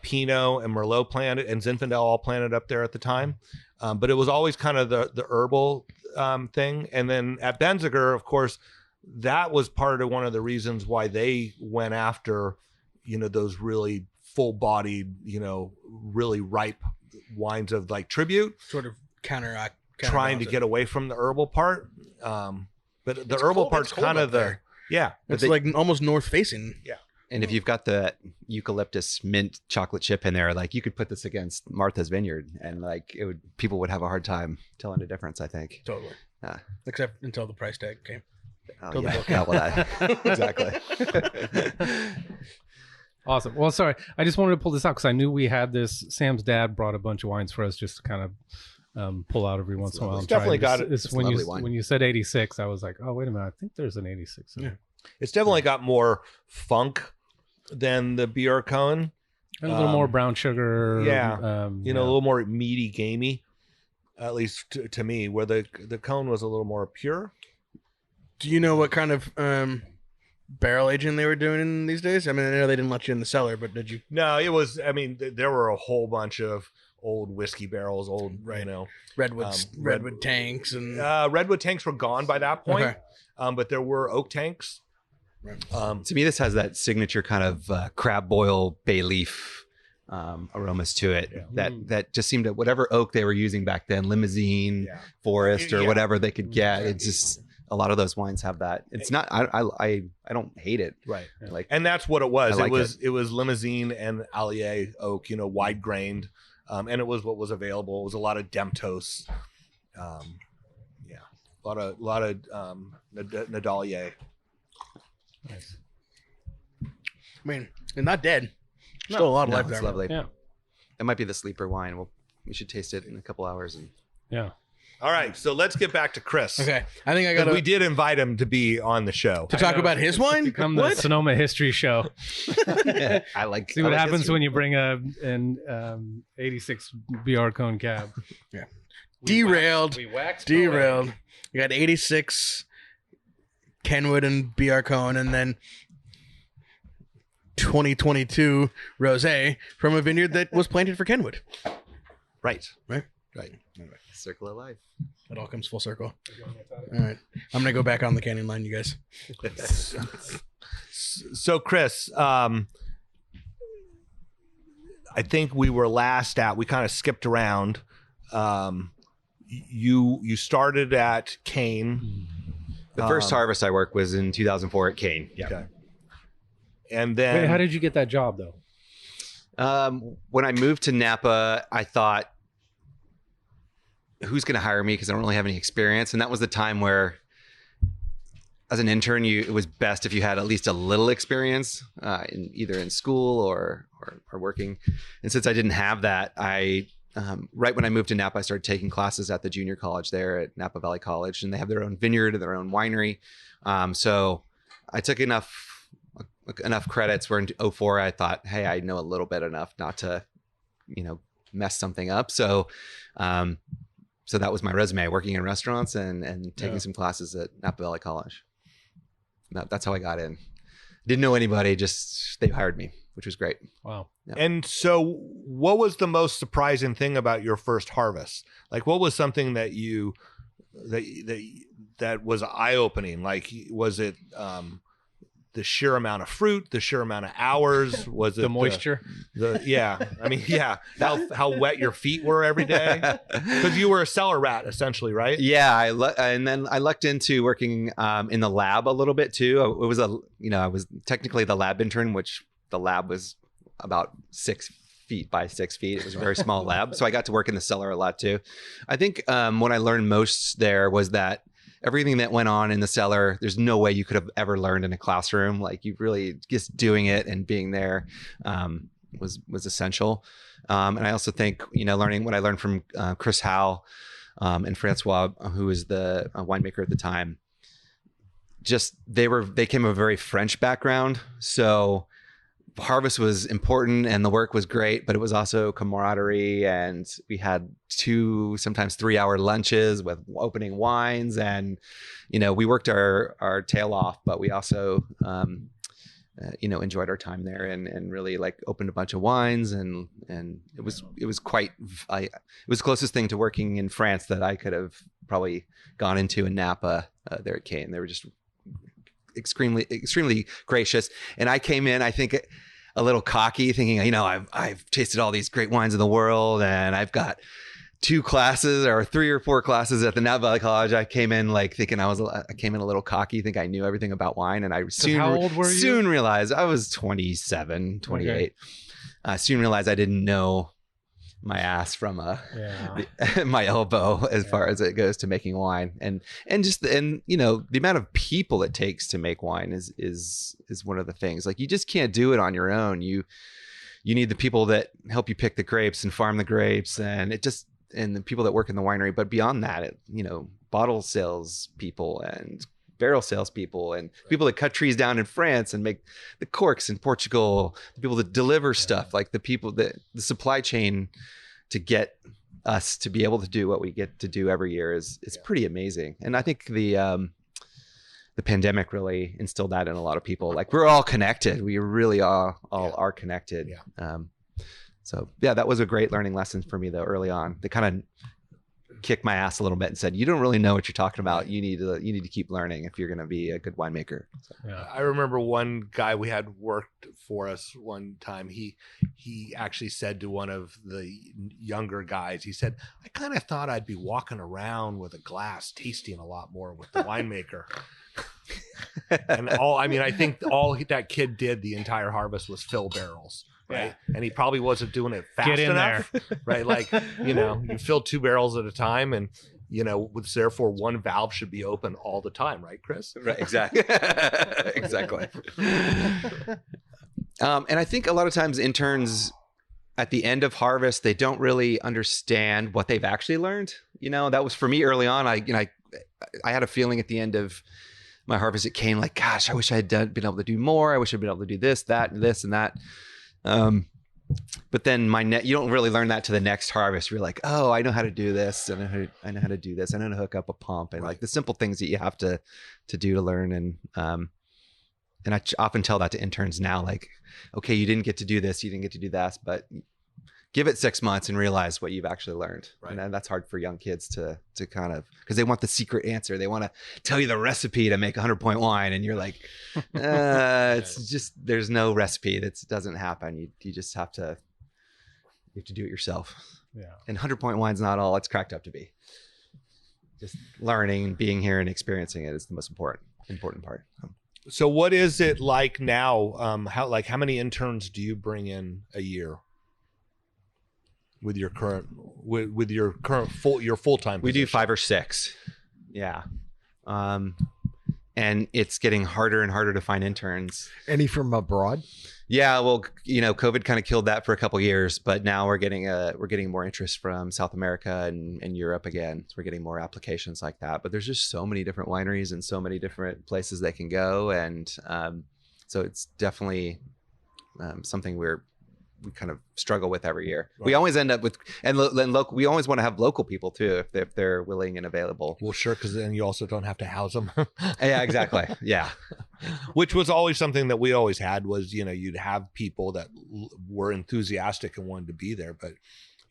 Pinot and Merlot planted, and Zinfandel all planted up there at the time. But it was always kind of the herbal thing. And then at Benziger, of course, that was part of one of the reasons why they went after, those really full-bodied, really ripe wines of like tribute, Sort of counteract. trying to get away from the herbal part. But the herbal part's kind of it's like almost north facing. Yeah. And if you've got the eucalyptus mint chocolate chip in there, like you could put this against Martha's Vineyard, and like people would have a hard time telling the difference, I think. Totally. Except until the price tag came. Oh, exactly. Awesome. Well, sorry, I just wanted to pull this out because I knew we had this. Sam's dad brought a bunch of wines for us just to kind of pull out every once in a while. It's definitely got it. It's when you said 86, I was like, oh, wait a minute, I think there's an 86 in there. It's definitely got more funk than the BR Cohen. And a little more brown sugar. A little more meaty, gamey, at least to me, where the Cohen was a little more pure. Do you know what kind of barrel aging they were doing these days? I mean, I know they didn't let you in the cellar, but did you? No, it was, there were a whole bunch of old whiskey barrels, redwood tanks. And redwood tanks were gone by that point. Okay. But there were oak tanks. Right. To me, this has that signature kind of crab boil bay leaf aromas to it. Yeah. That just seemed to, whatever oak they were using back then, limousine, forest, or whatever they could get. It's just a lot of those wines have that. It's not. I don't hate it. Right. Like, and that's what it was. It was limousine and Allier oak. Wide grained, and it was what was available. It was a lot of Demtos. A lot of Nadalier. Nice. I mean, they're not dead. Still a lot of life there. It's lovely. Yeah. It might be the sleeper wine. We should taste it in a couple hours. Yeah. All right, so let's get back to Chris. Okay, I think I got. We did invite him to be on the show to talk about his wine. Become the Sonoma history show. I like. See what happens history. When you bring an 86 BR Cone cab. Yeah. Derailed. Derailed. You got 86 Kenwood and BR Cone, and then 2022 Rosé from a vineyard that was planted for Kenwood. Right. Circle of life. It all comes full circle. All right. I'm going to go back on the canyon line, you guys. So, Chris, I think we were we kind of skipped around. You started at Cain. The first harvest I worked was in 2004 at Cain. Yeah. Okay. And then... Wait, how did you get that job, though? When I moved to Napa, I thought, who's going to hire me? Because I don't really have any experience. And that was the time where, as an intern, it was best if you had at least a little experience, either in school or working. And since I didn't have that, right when I moved to Napa, I started taking classes at the junior college there at Napa Valley College, and they have their own vineyard and their own winery. So I took enough credits where in 2004 I thought, hey, I know a little bit enough not to, mess something up. So that was my resume, working in restaurants and taking some classes at Napa Valley College. That's how I got in. Didn't know anybody, just they hired me, which was great. Wow. Yeah. And so what was the most surprising thing about your first harvest? Like, what was something that that was eye-opening? Like, was it the sheer amount of fruit, the sheer amount of hours? Was it the moisture? How wet your feet were every day? Because you were a cellar rat, essentially, right? Yeah, and then I lucked into working in the lab a little bit too. It was I was technically the lab intern, which the lab was about 6 feet by 6 feet. It was a very small lab, so I got to work in the cellar a lot too. I think what I learned most there was that everything that went on in the cellar, there's no way you could have ever learned in a classroom. Like, you really just doing it and being there was essential. And I also think, learning what I learned from Chris Howe and Francois, who was the winemaker at the time, just they came from a very French background. So harvest was important and the work was great, but it was also camaraderie, and we had 2, sometimes 3-hour lunches with opening wines, and we worked our tail off, but we also enjoyed our time there and really like opened a bunch of wines, and it was the closest thing to working in France that I could have probably gone into in Napa there at Cain. They were just extremely gracious, and I came in, I think, a little cocky, thinking, I've tasted all these great wines in the world, and I've got 2 classes or 3 or 4 classes at the Napa Valley College. I came in thinking I came in a little cocky, think I knew everything about wine. And I soon realized I was 27, 28. Okay. I soon realized I didn't know my ass from my elbow as far as it goes to making wine. And the amount of people it takes to make wine is one of the things. Like, you just can't do it on your own. You need the people that help you pick the grapes and farm the grapes, and the people that work in the winery. But beyond that, bottle sales people and barrel sales people and people that cut trees down in France and make the corks in Portugal, the people that deliver stuff, like the people that the supply chain to get us to be able to do what we get to do every year is pretty amazing. And I think the pandemic really instilled that in a lot of people. Like, we're all connected. We really all are connected. Yeah. So yeah, that was a great learning lesson for me though early on. They kind of kicked my ass a little bit and said, you don't really know what you're talking about. You need to keep learning if you're going to be a good winemaker. So. Yeah. I remember one guy we had worked for us one time. He actually said to one of the younger guys, he said, I kind of thought I'd be walking around with a glass tasting a lot more with the winemaker. And I think all that kid did the entire harvest was fill barrels. Right. Yeah. And he probably wasn't doing it fast enough. There. Right. Like, you fill 2 barrels at a time, and, therefore one valve should be open all the time. Right, Chris? Right. Exactly. Exactly. And I think a lot of times interns at the end of harvest, they don't really understand what they've actually learned. That was for me early on. I had a feeling at the end of my harvest at Cain, like, gosh, I wish I had been able to do more. I wish I'd been able to do this, that, and this and that. But then you don't really learn that to the next harvest. You're like, oh, I know how to do this. And I know how to do this. I know how to hook up a pump, and like the simple things that you have to do to learn. And I often tell that to interns now, like, okay, you didn't get to do this, you didn't get to do that, but give it 6 months and realize what you've actually learned. Right. And that's hard for young kids to kind of, because they want the secret answer. They want to tell you the recipe to make 100-point wine. And you're like, it's just, there's no recipe. That doesn't happen. You just have to do it yourself. Yeah. And 100-point wine's not all it's cracked up to be. Just learning, being here and experiencing it is the most important part. So what is it like now? How many interns do you bring in a year? With your current full-time position? We do 5 or 6. Yeah. And it's getting harder and harder to find interns. Any from abroad? Yeah, well, COVID kind of killed that for a couple of years, but now we're getting more interest from South America and Europe again. So we're getting more applications like that. But there's just so many different wineries and so many different places they can go, and so it's definitely something we kind of struggle with every year. Right. We always end up with, we always want to have local people too, if they're willing and available. Well, sure. Cause then you also don't have to house them. Yeah, exactly. Yeah. Which was always something that we always had was, you'd have people that were enthusiastic and wanted to be there, but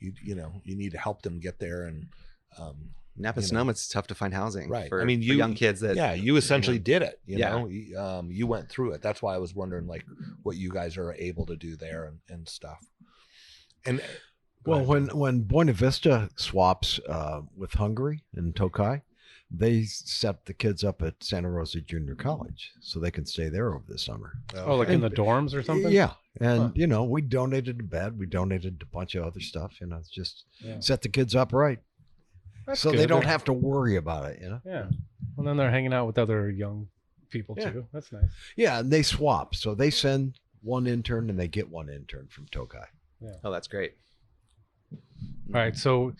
you need to help them get there. And, Napa Sonoma, it's tough to find housing. Right. For young kids you essentially did it, you went through it. That's why I was wondering like what you guys are able to do there and stuff. And well, when Buena Vista swaps with Hungary and Tokai, they set the kids up at Santa Rosa Junior College so they can stay there over the summer. In the dorms or something? Yeah. And, we donated a bed. We donated a bunch of other stuff, just set the kids up right. That's so good. They don't have to worry about it, Yeah. Well, then they're hanging out with other young people too. That's nice. Yeah, and they swap. So they send one intern and they get one intern from Tokai. Yeah. Oh, that's great. All right. So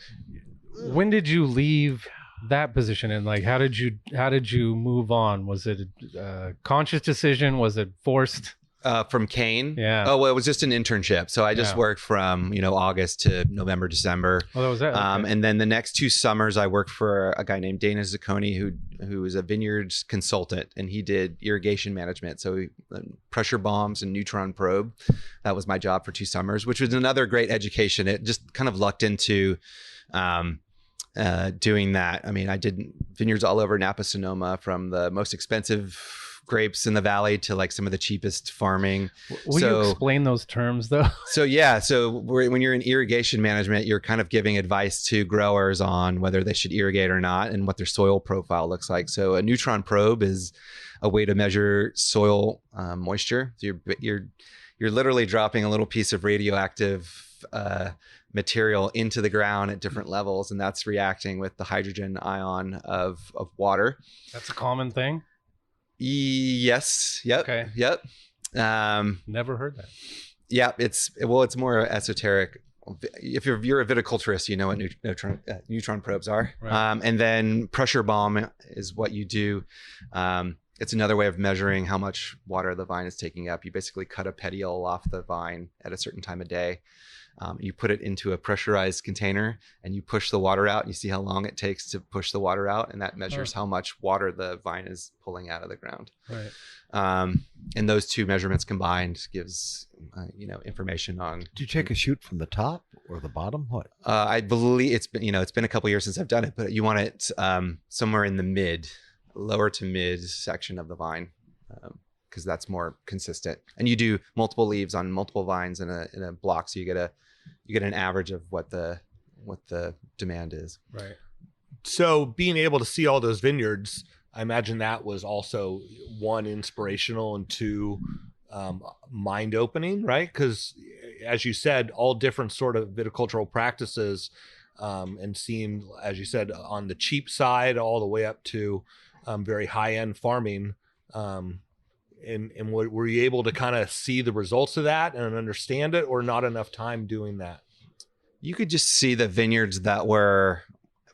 when did you leave that position, and like how did you move on? Was it a conscious decision? Was it forced? From Cain? Yeah. Oh, well, it was just an internship. So I just worked from, August to November, December. Oh, that was it. Okay. And then the next 2 summers I worked for a guy named Dana Zacconi, who was a vineyards consultant, and he did irrigation management. So pressure bombs and neutron probe. That was my job for 2 summers, which was another great education. It just kind of lucked into doing that. I mean, I did vineyards all over Napa Sonoma, from the most expensive grapes in the valley to like some of the cheapest farming. Will you explain those terms though? So when you're in irrigation management, you're kind of giving advice to growers on whether they should irrigate or not and what their soil profile looks like. So a neutron probe is a way to measure soil moisture. So you're literally dropping a little piece of radioactive material into the ground at different levels, and that's reacting with the hydrogen ion of water. That's a common thing? Yes. Yep. Okay. Yep. Never heard that. Yeah, it's more esoteric. If you're a viticulturist, you know what neutron probes are. Right. And then pressure bomb is what you do. It's another way of measuring how much water the vine is taking up. You basically cut a petiole off the vine at a certain time of day. You put it into a pressurized container and you push the water out. And you see how long it takes to push the water out, and that measures how much water the vine is pulling out of the ground. Right. And those two measurements combined gives information on. Do you take a shoot from the top or the bottom? What? I believe it's been a couple years since I've done it, but you want it somewhere in the lower to mid section of the vine. Because that's more consistent, and you do multiple leaves on multiple vines in a block, so you get an average of what the demand is. Right. So being able to see all those vineyards, I imagine that was also one, inspirational, and two, mind opening, right? Because as you said, all different sort of viticultural practices, and seemed, as you said, on the cheap side all the way up to very high end farming. And were you able to kind of see the results of that and understand it, or not enough time doing that? You could just see the vineyards that were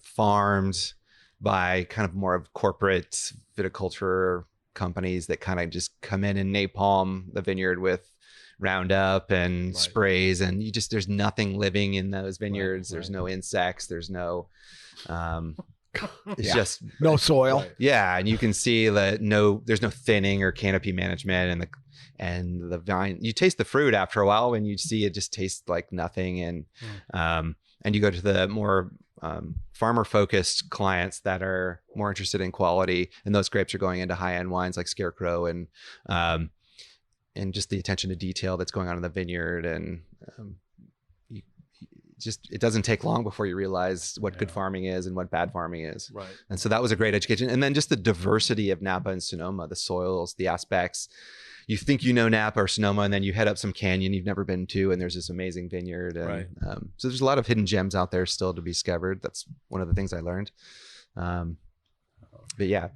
farmed by kind of more of corporate viticulture companies that kind of just come in and napalm the vineyard with Roundup and sprays, and there's nothing living in those vineyards. There's no insects. There's no it's just no soil. Yeah, and you can see that there's no thinning or canopy management, and the vine. You taste the fruit after a while, and you see it just tastes like nothing. And you go to the more farmer focused clients that are more interested in quality, and those grapes are going into high end wines like Scarecrow and just the attention to detail that's going on in the vineyard. And it doesn't take long before you realize what good farming is and what bad farming is. Right. And so that was a great education. And then just the diversity of Napa and Sonoma, the soils, the aspects. You think you know Napa or Sonoma, and then you head up some canyon you've never been to, and there's this amazing vineyard. And so there's a lot of hidden gems out there still to be discovered. That's one of the things I learned. But yeah,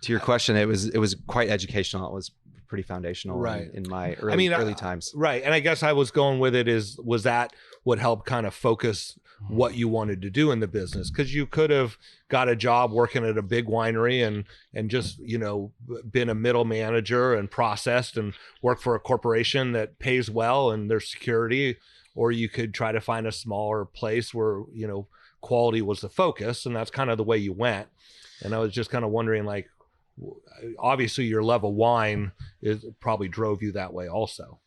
to your question, it was quite educational. It was pretty foundational in my early times. Right. And I guess I was going with it was that what helped kind of focus what you wanted to do in the business? Because you could have got a job working at a big winery and just, been a middle manager and processed and worked for a corporation that pays well and there's security, or you could try to find a smaller place where, quality was the focus, and that's kind of the way you went. And I was just kind of wondering, like, obviously your love of wine probably drove you that way also.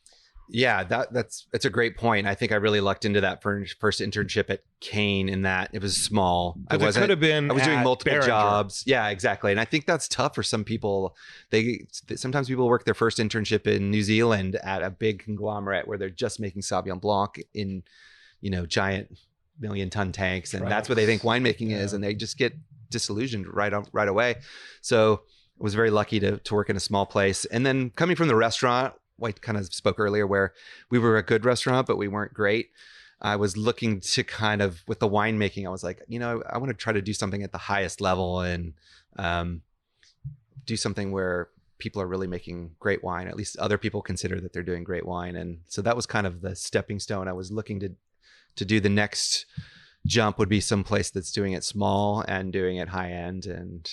Yeah, that's a great point. I think I really lucked into that first internship at Cain, in that it was small. I was doing multiple jobs. Yeah, exactly. And I think that's tough for some people. Sometimes people work their first internship in New Zealand at a big conglomerate where they're just making Sauvignon Blanc in, giant 1,000,000-ton tanks, and that's what they think winemaking is, and they just get disillusioned right away. So I was very lucky to work in a small place. And then coming from the restaurant, I kind of spoke earlier, where we were a good restaurant, but we weren't great. I was looking to kind of, with the winemaking, I was like, I want to try to do something at the highest level and do something where people are really making great wine. At least other people consider that they're doing great wine. And so that was kind of the stepping stone. I was looking to do the next jump would be some place that's doing it small and doing it high end. And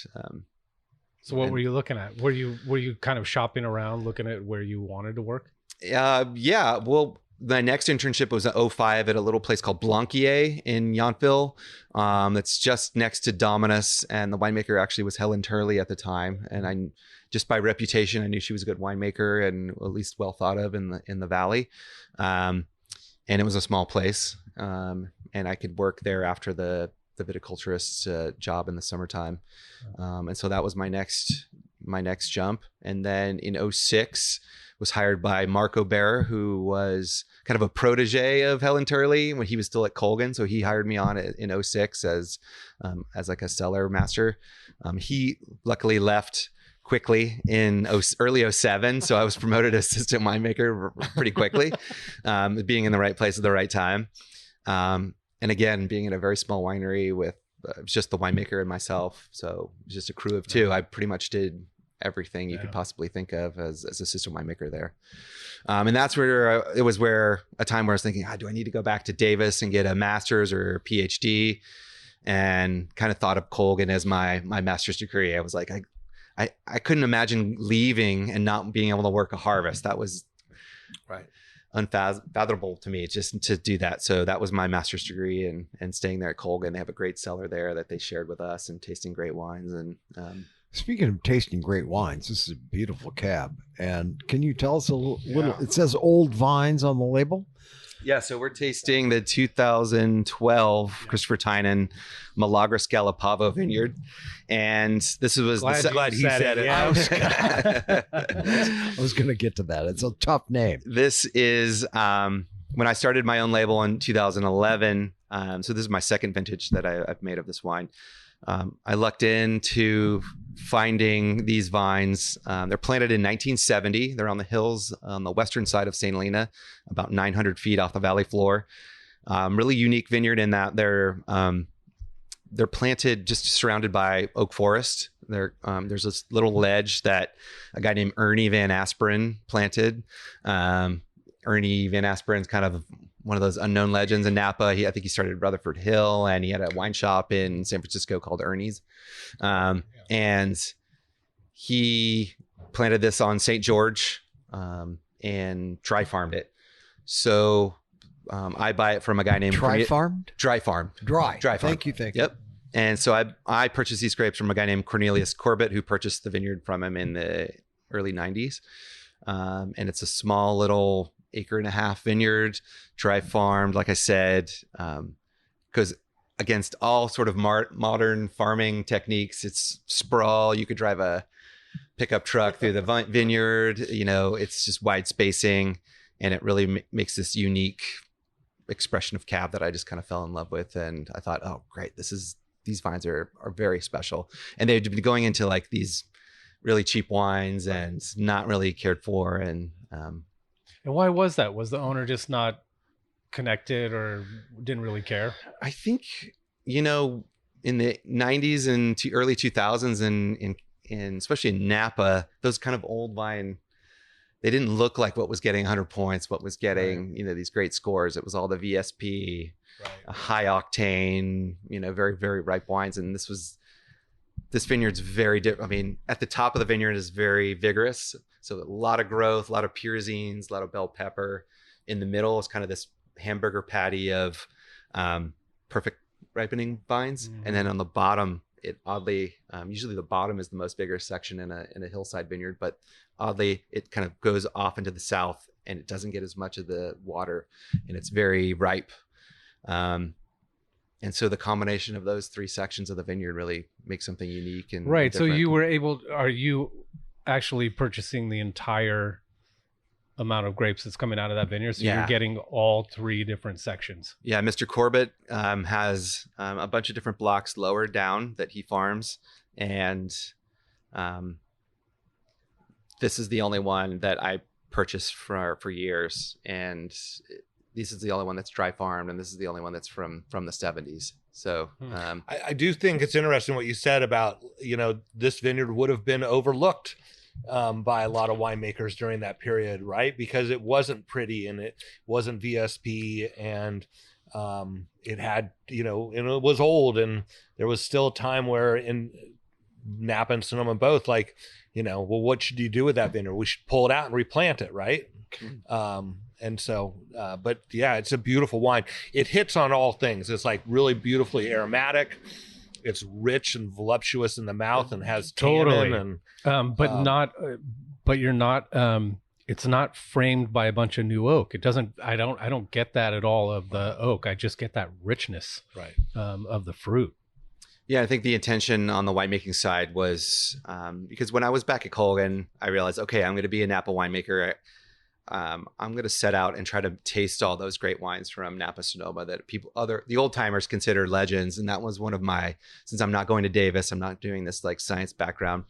so what were you looking at? Were you kind of shopping around looking at where you wanted to work? Yeah. Well, my next internship was in 2005 at a little place called Blankiet in Yountville. That's just next to Dominus, and the winemaker actually was Helen Turley at the time. And I, just by reputation, I knew she was a good winemaker and at least well thought of in the valley. And it was a small place, and I could work there after the viticulturist job in the summertime. And so that was my next my next jump. And then in 2006 was hired by Mark O'Bear, who was kind of a protege of Helen Turley when he was still at Colgin. So he hired me on in 2006 as like a cellar master. He luckily left quickly in early 2007. So I was promoted assistant winemaker pretty quickly, being in the right place at the right time. And again, being in a very small winery with just the winemaker and myself. So just a crew of two. I pretty much did everything you could possibly think of as assistant winemaker there. And that's where it was a time where I was thinking, do I need to go back to Davis and get a master's or a PhD? And kind of thought of Colgin as my master's degree. I was like, I couldn't imagine leaving and not being able to work a harvest. That was unfathomable to me just to do that. So that was my master's degree, and staying there at Colgin. They have a great cellar there that they shared with us, and tasting great wines. And speaking of tasting great wines, this is a beautiful cab. And can you tell us a little? It says Old Vines on the label. Yeah, so we're tasting the 2012 Christopher Tynan Milagros Galapavo Vineyard, and this was glad he said it. Yeah. I was going to get to that. It's a tough name. This is when I started my own label in 2011. So this is my second vintage that I've made of this wine. I lucked into finding these vines. They're planted in 1970. They're on the hills on the western side of St. Helena, about 900 feet off the valley floor. Really unique vineyard in that they're planted just surrounded by oak forest. There's this little ledge that a guy named Ernie Van Asperen planted. Ernie Van Asperen's kind of one of those unknown legends in Napa. I think he started Rutherford Hill, and he had a wine shop in San Francisco called Ernie's. And he planted this on St. George and dry farmed it. So I buy it from a guy named Dry farmed. Dry. Thank you. Yep. And so I purchased these grapes from a guy named Cornelius Corbett, who purchased the vineyard from him in the early 90s. And it's a small little 1.5 acre vineyard, dry farmed, like I said, because against all sort of modern farming techniques, it's sprawl. You could drive a pickup truck through the vineyard. It's just wide spacing, and it really makes this unique expression of cab that I just kind of fell in love with. And I thought, oh, great, these vines are very special, and they've been going into like these really cheap wines and not really cared for. And why was that? Was the owner just not connected or didn't really care? I think, in the 90s and early 2000s and especially in Napa, those kind of old wine, they didn't look like what was getting 100 points, what was getting, these great scores. It was all the VSP, high octane, very, very ripe wines. And this vineyard's very different. I mean, at the top of the vineyard is very vigorous. So a lot of growth, a lot of pyrazines, a lot of bell pepper. In the middle is kind of this hamburger patty of perfect ripening vines. Mm-hmm. And then on the bottom, it oddly, usually the bottom is the most vigorous section in a hillside vineyard, but oddly, it kind of goes off into the south and it doesn't get as much of the water, and it's very ripe. And so the combination of those three sections of the vineyard really makes something unique and right. different. So are you actually purchasing the entire amount of grapes that's coming out of that vineyard? So you're getting all three different sections. Yeah. Mr. Corbett has a bunch of different blocks lower down that he farms. And this is the only one that I purchased for years. And this is the only one that's dry farmed, and this is the only one that's from the 70s. So I do think it's interesting what you said about, this vineyard would have been overlooked by a lot of winemakers during that period, right? Because it wasn't pretty, and it wasn't VSP, and it had, and it was old, and there was still a time where in Napa and Sonoma both, like, well, what should you do with that vineyard? We should pull it out and replant it, right? And so, but yeah, it's a beautiful wine. It hits on all things. It's like really beautifully aromatic. It's rich and voluptuous in the mouth and has tannin and but you're not. It's not framed by a bunch of new oak. It doesn't. I don't get that at all of the oak. I just get that richness, right, of the fruit. Yeah, I think the intention on the winemaking side was because when I was back at Colgin, I realized, okay, I'm going to be a Napa winemaker. I'm going to set out and try to taste all those great wines from Napa Sonoma that the old timers consider legends. And that was one of my, since I'm not going to Davis, I'm not doing this like science background,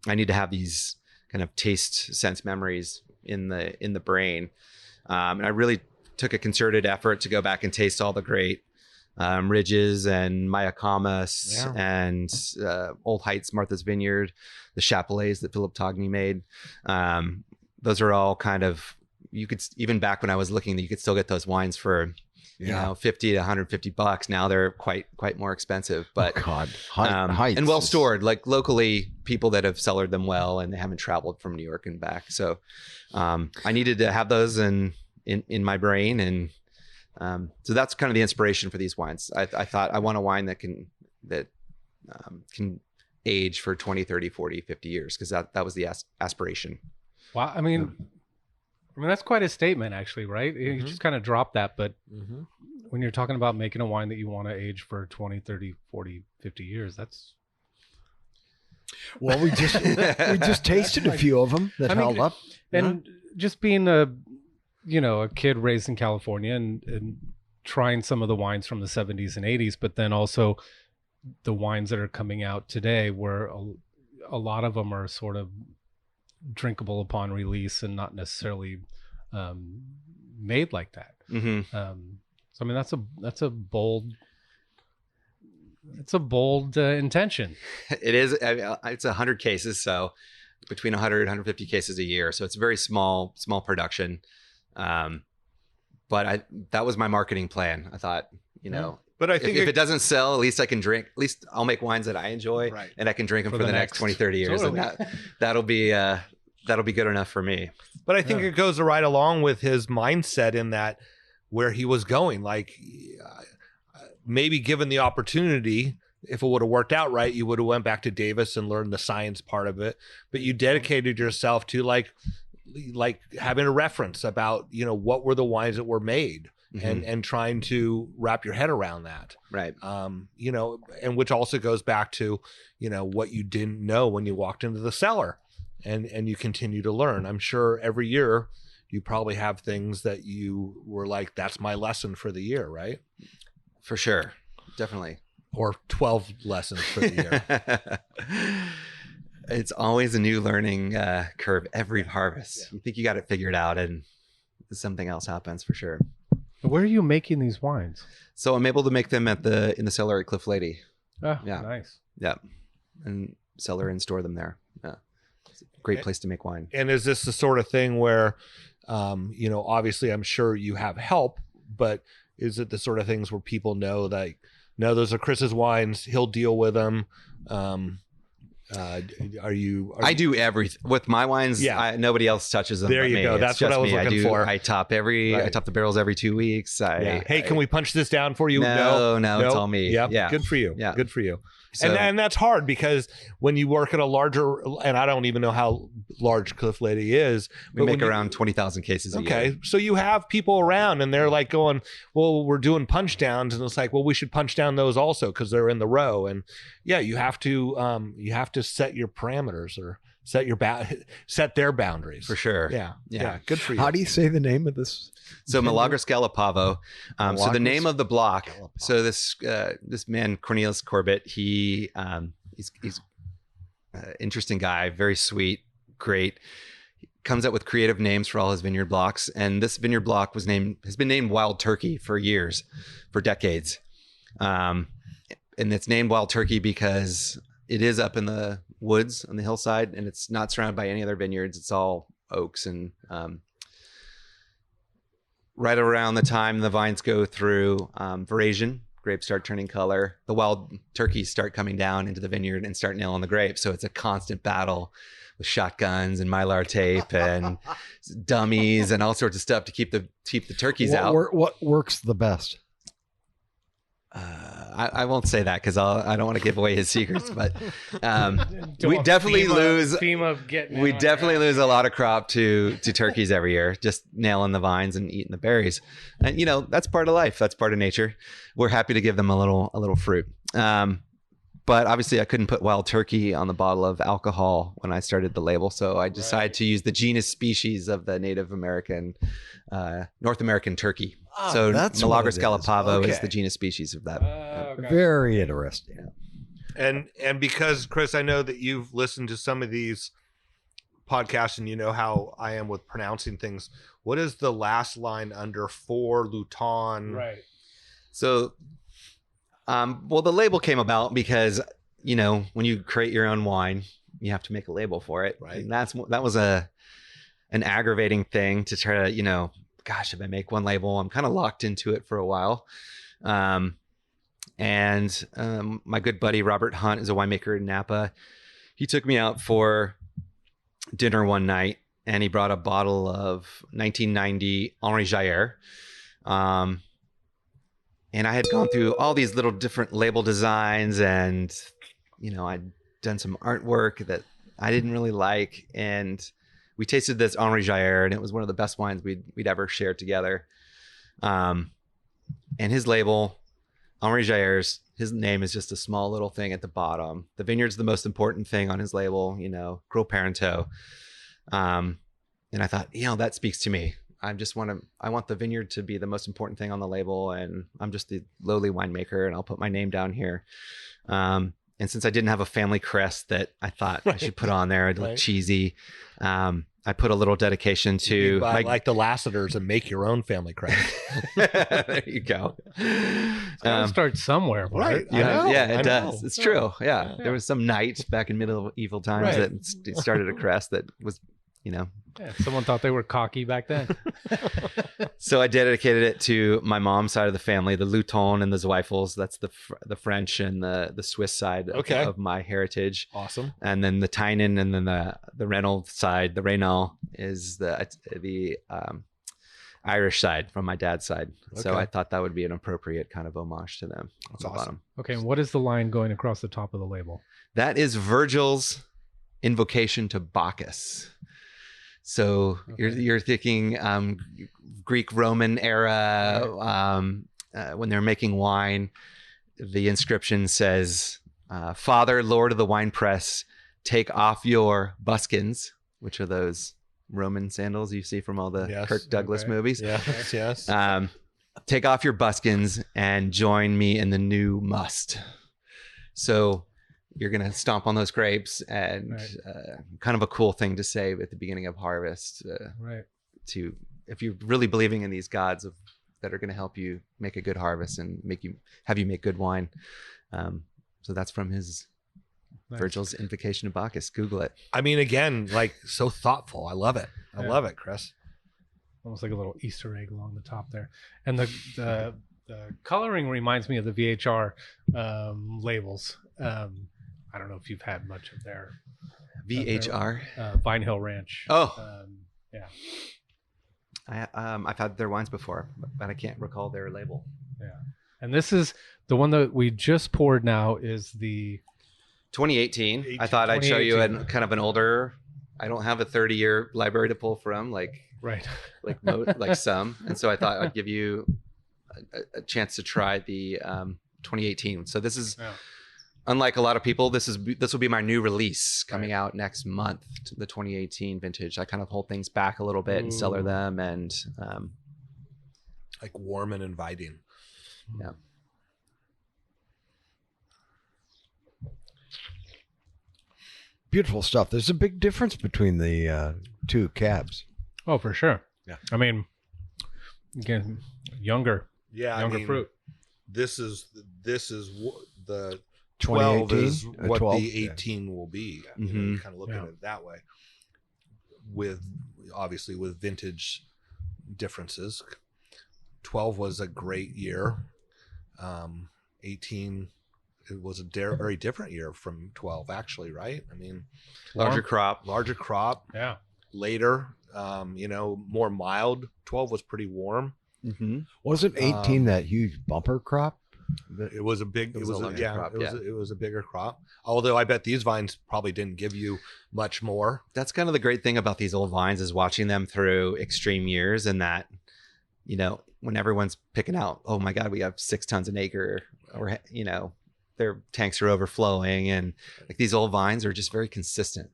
I need to have these kind of taste sense memories in the brain. And I really took a concerted effort to go back and taste all the great Ridges and Mayacamas and Old Heights, Martha's Vineyard, the Chapelets that Philip Togny made. Those are all kind of, you could, even back when I was looking, you could still get those wines for, you know, $50 to $150. Now they're quite more expensive, but Heights and well stored, like locally people that have cellared them well and they haven't traveled from New York and back. So I needed to have those in my brain. And so that's kind of the inspiration for these wines. I thought I want a wine that can age for 20, 30, 40, 50 years, because that was the aspiration. Wow. I mean, that's quite a statement, actually, right? You just kind of dropped that. But when you're talking about making a wine that you want to age for 20, 30, 40, 50 years, that's... Well, we just tasted a few of them that held up. And just being a kid raised in California and trying some of the wines from the 70s and 80s, but then also the wines that are coming out today, where a lot of them are sort of drinkable upon release and not necessarily made like that. So I mean, that's a bold intention. It is. It's 100 cases, so between 100 and 150 cases a year. So it's a very small production. But that was my marketing plan. I thought, but I think if it doesn't sell, at least I can drink. At least I'll make wines that I enjoy, and I can drink them for the next 20, 30 years. Totally. And that'll be good enough for me. But I think it goes right along with his mindset in that where he was going. Like maybe given the opportunity, if it would have worked out right, you would have went back to Davis and learned the science part of it. But you dedicated yourself to like having a reference about, what were the wines that were made, and trying to wrap your head around that. Right. And which also goes back to, what you didn't know when you walked into the cellar, and you continue to learn. I'm sure every year you probably have things that you were like, that's my lesson for the year, right? For sure. Definitely. Or 12 lessons for the year. It's always a new learning curve every harvest. Yeah. You think you got it figured out, and something else happens for sure. Where are you making these wines? So I'm able to make them in the cellar at Cliff Lede. Oh, yeah. Nice. Yeah. And cellar and store them there. Yeah. It's a great place to make wine. And is this the sort of thing where, obviously I'm sure you have help, but is it the sort of things where people know that, no, those are Chris's wines, he'll deal with them? I do everything with my wines. Yeah. Nobody else touches them. There you go. That's what I was looking for. I top the barrels every 2 weeks. Hey, can we punch this down for you? No, it's all me. Yep. Yeah. Good for you. Yeah. Good for you. So, and that's hard, because when you work at a larger, and I don't even know how large Cliff Lede is. We make around 20,000 cases a year. Okay. So you have people around and they're like going, well, we're doing punch downs. And it's like, well, we should punch down those also because they're in the row. And yeah, you have to set your parameters or set their boundaries. For sure. Yeah. Good for you. How do you say the name of this? So Milagros Galapavo. So the name of the block. So this man Cornelius Corbett, he's an interesting guy, very sweet, great. He comes up with creative names for all his vineyard blocks, and this vineyard block has been named Wild Turkey for years, for decades. And it's named Wild Turkey because it is up in the woods on the hillside, and it's not surrounded by any other vineyards. It's all oaks, and right around the time the vines go through veraison, grapes start turning color, the wild turkeys start coming down into the vineyard and start nailing the grapes. So it's a constant battle with shotguns and Mylar tape and dummies and all sorts of stuff to keep the turkeys out. What works the best? I won't say that because I don't want to give away his secrets, but we definitely lose a lot of crop to turkeys every year, just nailing the vines and eating the berries. And that's part of life. That's part of nature. We're happy to give them a little fruit. But obviously I couldn't put wild turkey on the bottle of alcohol when I started the label. So I decided to use the genus species of the Native American, North American turkey. So Milagros Galapavo is the genus species of that. Very interesting. Yeah. And because, Chris, I know that you've listened to some of these podcasts and you know how I am with pronouncing things. What is the last line under for Luton? Right. So, well, the label came about because, you know, when you create your own wine, you have to make a label for it. Right. And that was an aggravating thing to try to, you know, gosh, if I make one label, I'm kind of locked into it for a while. My good buddy, Robert Hunt, is a winemaker in Napa. He took me out for dinner one night and he brought a bottle of 1990 Henri Jayer. And I had gone through all these little different label designs and, you know, I'd done some artwork that I didn't really like. And we tasted this Henri Jayer and it was one of the best wines we'd ever shared together. And his label, Henri Jayer's, his name is just a small little thing at the bottom. The vineyard's the most important thing on his label, you know, Gros Parenteau. And I thought, you know, that speaks to me. I want the vineyard to be the most important thing on the label, and I'm just the lowly winemaker, and I'll put my name down here. And since I didn't have a family crest that I thought I should put on there, it looked cheesy. I put a little dedication to like the Lasseters and make your own family crest. There you go. Start somewhere, right? It does. It's true. Yeah. There was some knight back in medieval times that started a crest that was, you know. Yeah, someone thought they were cocky back then. So I dedicated it to my mom's side of the family, the Luton and the Zweifels. That's the French and the Swiss side of my heritage. Awesome. And then the Tynan and then the Reynolds side, the Reynal is the Irish side from my dad's side. Okay. So I thought that would be an appropriate kind of homage to them. That's awesome. Bottom. Okay, and what is the line going across the top of the label? That is Virgil's invocation to Bacchus. So you're thinking Greek Roman era when they're making wine. The inscription says, "Father, Lord of the winepress, take off your buskins," which are those Roman sandals you see from all the Kirk Douglas movies. Yes. Take off your buskins and join me in the new must. So you're going to stomp on those grapes and kind of a cool thing to say at the beginning of harvest. If you're really believing in these gods that are going to help you make a good harvest and have you make good wine. So that's from his Virgil's invocation of Bacchus. Google it. I mean, again, like so thoughtful. I love it. I love it, Chris. Almost like a little Easter egg along the top there. And the coloring reminds me of the VHR labels. I don't know if you've had much of their VHR Vine Hill Ranch. I've had their wines before, but I can't recall their label. Yeah, and this is the one that we just poured. Now is the 2018. I thought I'd show you kind of an older. I don't have a 30-year library to pull from, like some, and so I thought I'd give you a chance to try the 2018. So this is. Unlike a lot of people, this will be my new release coming out next month, the 2018 vintage. I kind of hold things back a little bit and cellar them, and like warm and inviting. Yeah. Beautiful stuff. There's a big difference between the two cabs. Oh, for sure. Yeah. I mean, again, younger fruit. This is the 12 is what 12, the 18 will be. You know, you kind of look at it that way. Obviously with vintage differences. 12 was a great year. 18, it was a very different year from 12, actually, right? I mean, larger crop. Yeah. Later, more mild. 12 was pretty warm. Mm-hmm. Wasn't 18 that huge bumper crop? It was a bigger crop. Although I bet these vines probably didn't give you much more. That's kind of the great thing about these old vines is watching them through extreme years, and that, when everyone's picking out, oh my God, we have 6 tons an acre, or their tanks are overflowing, and like these old vines are just very consistent.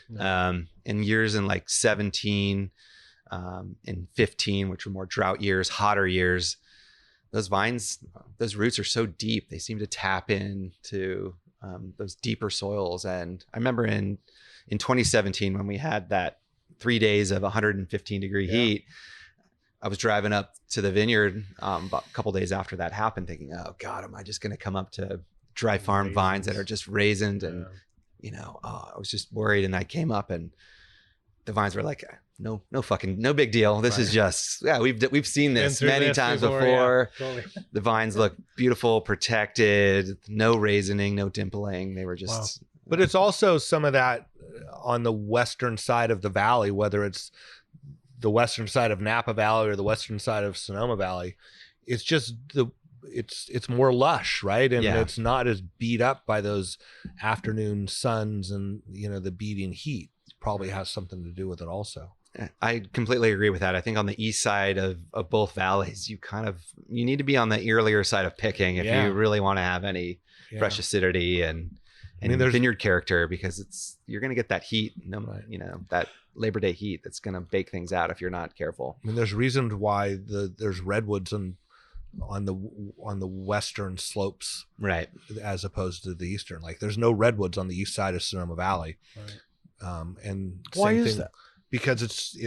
Right. In years in like 17 and 15, which were more drought years, hotter years, those vines, those roots are so deep. They seem to tap into those deeper soils. And I remember in 2017, when we had that 3 days of 115 degree heat, I was driving up to the vineyard about a couple days after that happened, thinking, oh God, am I just going to come up to dry farm vines that are just raisined? And, you know, I was just worried. And I came up and the vines were like, no big deal. This is just, we've seen this many times before. Yeah, totally. The vines look beautiful, protected, no raisening, no dimpling. They were just, but it's also some of that on the western side of the valley, whether it's the western side of Napa Valley or the western side of Sonoma Valley. It's just it's more lush, right? And it's not as beat up by those afternoon suns and, you know, the beating heat. Probably has something to do with it also. I completely agree with that. I think on the east side of both valleys, you need to be on the earlier side of picking if you really want to have any fresh acidity and vineyard character, because you're going to get that heat, you know, that Labor Day heat that's going to bake things out if you're not careful. I mean, there's reasons why there's redwoods on the western slopes, right, as opposed to the eastern. Like there's no redwoods on the east side of Sonoma Valley. Right. And why is that? Because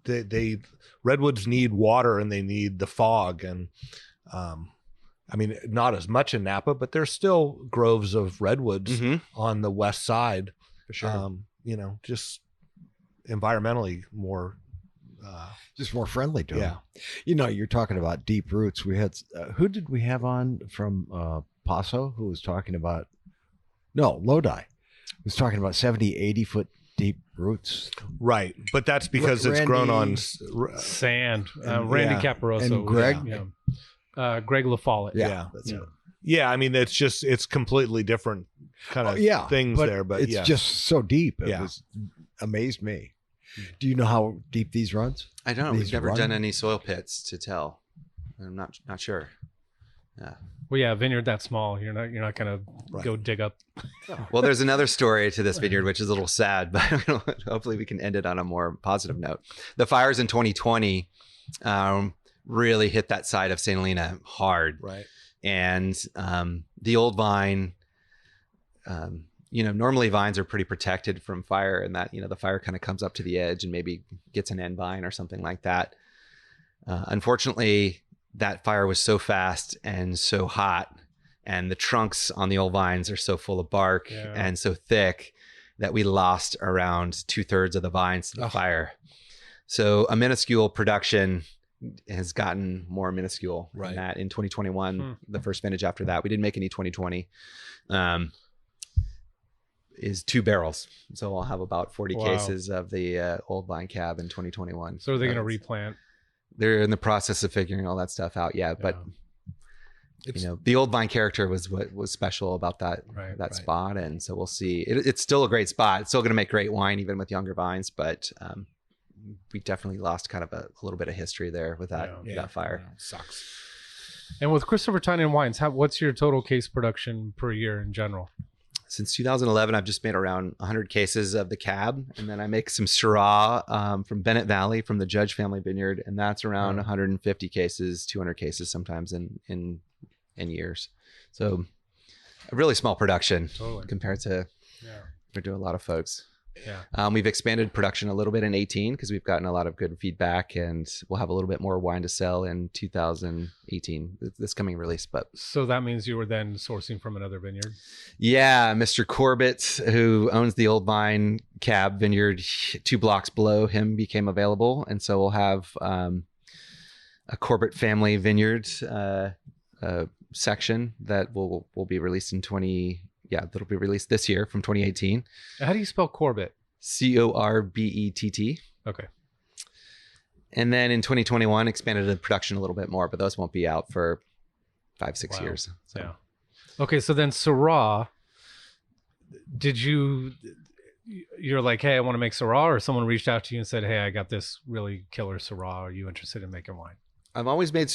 they redwoods need water and they need the fog, and I mean, not as much in Napa, but there's still groves of redwoods on the west side. For sure. You know, just environmentally more just more friendly to them. You know, you're talking about deep roots. We had who did we have on from Paso who was talking about Lodi was talking about 70, 80 foot deep roots. Right. But that's because it's grown on sand. Randy Caparoso. And Greg. Greg LaFollette. That's it. Yeah. I mean, it's completely different kind of things there, but it's just so deep. It was amazed me. Do you know how deep these runs? I don't. We've never done any soil pits to tell. I'm not sure. Yeah. Well, yeah, a vineyard that small, you're not going to go dig up. Well, there's another story to this vineyard, which is a little sad, but hopefully we can end it on a more positive note. The fires in 2020 really hit that side of St. Helena hard. Right. And the old vine, you know, normally vines are pretty protected from fire, and that, you know, the fire kind of comes up to the edge and maybe gets an end vine or something like that. Unfortunately, that fire was so fast and so hot, and the trunks on the old vines are so full of bark and so thick that we lost around 2/3 of the vines to the fire. So a minuscule production has gotten more minuscule than that in 2021. The first vintage after that, we didn't make any 2020, is 2 barrels. So I'll have about 40 cases of the old vine cab in 2021. So are they going to replant? They're in the process of figuring all that stuff out. But you know, the old vine character was what was special about that spot. And so we'll see. It's still a great spot. It's still going to make great wine, even with younger vines. But we definitely lost kind of a little bit of history there with that fire. Sucks. And with Christopher Tynan Wines, what's your total case production per year in general? Since 2011, I've just made around 100 cases of the cab, and then I make some Syrah from Bennett Valley from the Judge family vineyard, and that's around 150 cases, 200 cases sometimes in years. So a really small production compared to a lot of folks. Yeah. We've expanded production a little bit in 2018 because we've gotten a lot of good feedback, and we'll have a little bit more wine to sell in 2018, this coming release. But so that means you were then sourcing from another vineyard? Yeah, Mr. Corbett, who owns the Old Vine Cab Vineyard 2 blocks below him, became available, and so we'll have a Corbett family vineyard section that will be released in that'll be released this year from 2018. How do you spell Corbett? Corbett. Okay. And then in 2021, expanded the production a little bit more, but those won't be out for 5-6 years. So. Yeah. Okay. So then Syrah, you're like, hey, I want to make Syrah, or someone reached out to you and said, hey, I got this really killer Syrah. Are you interested in making wine? I've always made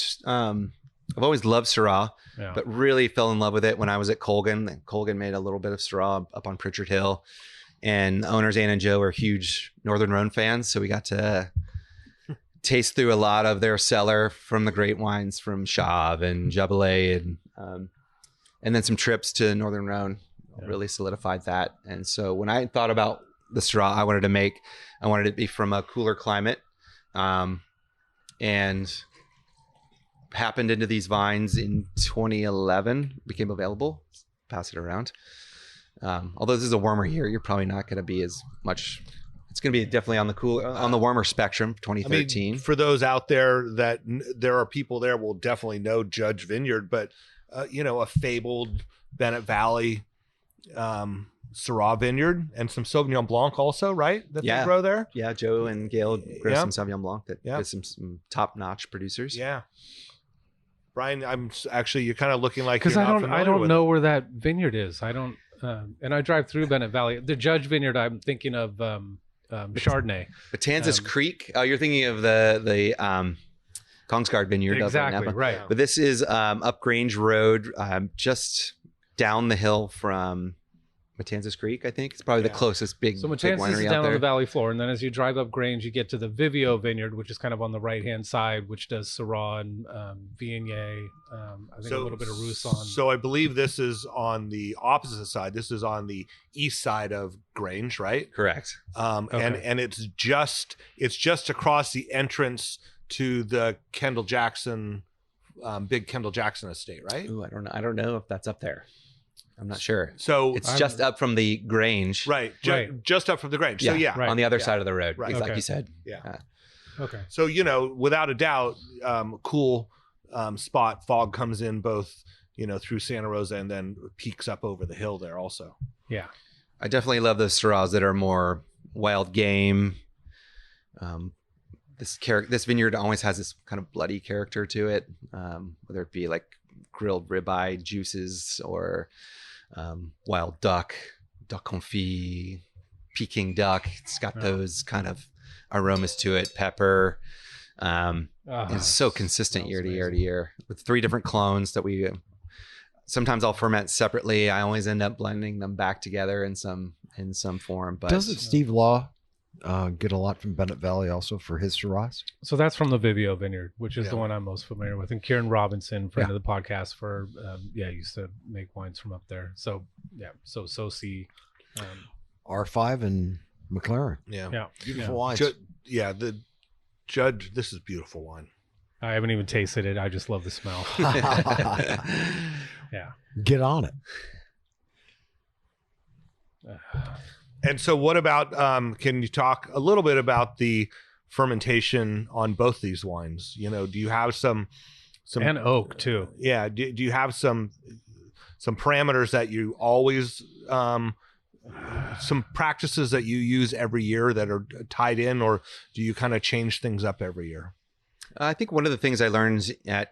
I've always loved Syrah, Yeah. but really fell in love with it when I was at Colgin. Colgin made a little bit of Syrah up on Pritchard Hill, and the owners, Ann and Joe, are huge Northern Rhone fans. So we got to taste through a lot of their cellar from the great wines from Chave and Jabelet, and then some trips to Northern Rhone really solidified that. And so when I thought about the Syrah I wanted it to be from a cooler climate, and happened into these vines in 2011, became available. Pass it around. Although this is a warmer year, you're probably not going to be as much. It's going to be definitely on the warmer spectrum. 2013. I mean, for those out there that there are people there will definitely know Judge Vineyard, but a fabled Bennett Valley Syrah vineyard and some Sauvignon Blanc also, right? That they grow there. Yeah, Joe and Gail grow some Sauvignon Blanc that is some top-notch producers. Yeah. Brian, I'm actually, you're kind of looking like, because I don't know where that vineyard is. I don't, and I drive through Bennett Valley. The Judge Vineyard, I'm thinking of Chardonnay. Matanzas Creek. Oh, you're thinking of the Kongsgaard Vineyard. Exactly, up in Napa. right. But this is up Grange Road, just down the hill from Matanzas Creek, I think. It's probably the closest big Matanzas winery is down out there. on the valley floor, and then as you drive up Grange, you get to the Vivio Vineyard, which is kind of on the right-hand side, which does Syrah and Viognier, I think a little bit of Roussanne. So I believe this is on the opposite side. This is on the east side of Grange, right? Correct. And it's just across the entrance to the Kendall Jackson, big Kendall Jackson estate, right? Ooh, I don't know if that's up there. I'm not sure. So it's just up from the Grange. Right. Just up from the Grange. So right. On the other side of the road. Right. Like you said. Yeah. Okay. So, without a doubt, cool spot. Fog comes in both, through Santa Rosa and then peaks up over the hill there also. Yeah. I definitely love those Syrahs that are more wild game. This vineyard always has this kind of bloody character to it, whether it be like grilled ribeye juices or wild duck confit, Peking duck. It's got those kind of aromas to it. Pepper. It's so consistent year to year to year with 3 different clones that we. Sometimes I'll ferment separately. I always end up blending them back together in some form. But doesn't Steve Law get a lot from Bennett Valley also for his Syrahs? So that's from the Vivio Vineyard, which is the one I'm most familiar with. And Kieran Robinson, friend of the podcast, used to make wines from up there. So see R5 and McLaren. Yeah. Beautiful wines. The Judge, this is beautiful wine. I haven't even tasted it. I just love the smell. Yeah. Get on it. And so what about, can you talk a little bit about the fermentation on both these wines? Do you have some and oak too? Yeah. Do you have some parameters that you always, some practices that you use every year that are tied in, or do you kind of change things up every year? I think one of the things I learned at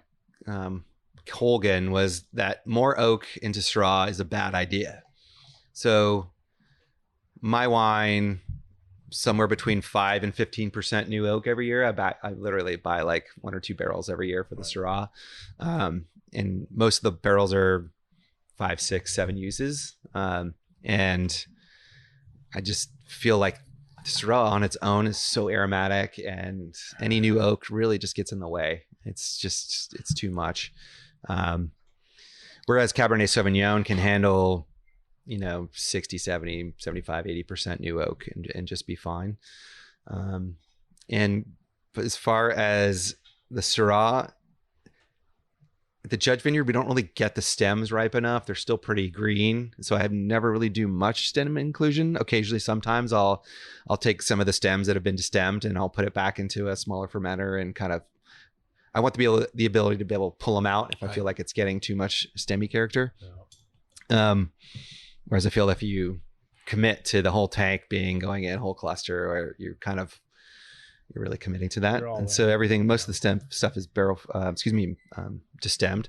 Colgin was that more oak into Syrah is a bad idea. So my wine, somewhere between 5 and 15% new oak every year. I literally buy like 1 or 2 barrels every year for the Syrah. And most of the barrels are 5, 6, 7 uses. And I just feel like Syrah on its own is so aromatic, and any new oak really just gets in the way. It's too much. Whereas Cabernet Sauvignon can handle, 60, 70, 75, 80% new oak and just be fine. And as far as the Syrah, the Judge Vineyard, we don't really get the stems ripe enough. They're still pretty green. So I never really do much stem inclusion. Occasionally, sometimes I'll take some of the stems that have been destemmed and I'll put it back into a smaller fermenter and kind of, I want the ability to be able to pull them out if I feel like it's getting too much stemmy character. Yeah. Whereas I feel if you commit to the whole tank going in whole cluster, or you're really committing to that. And so most of the stem stuff is destemmed.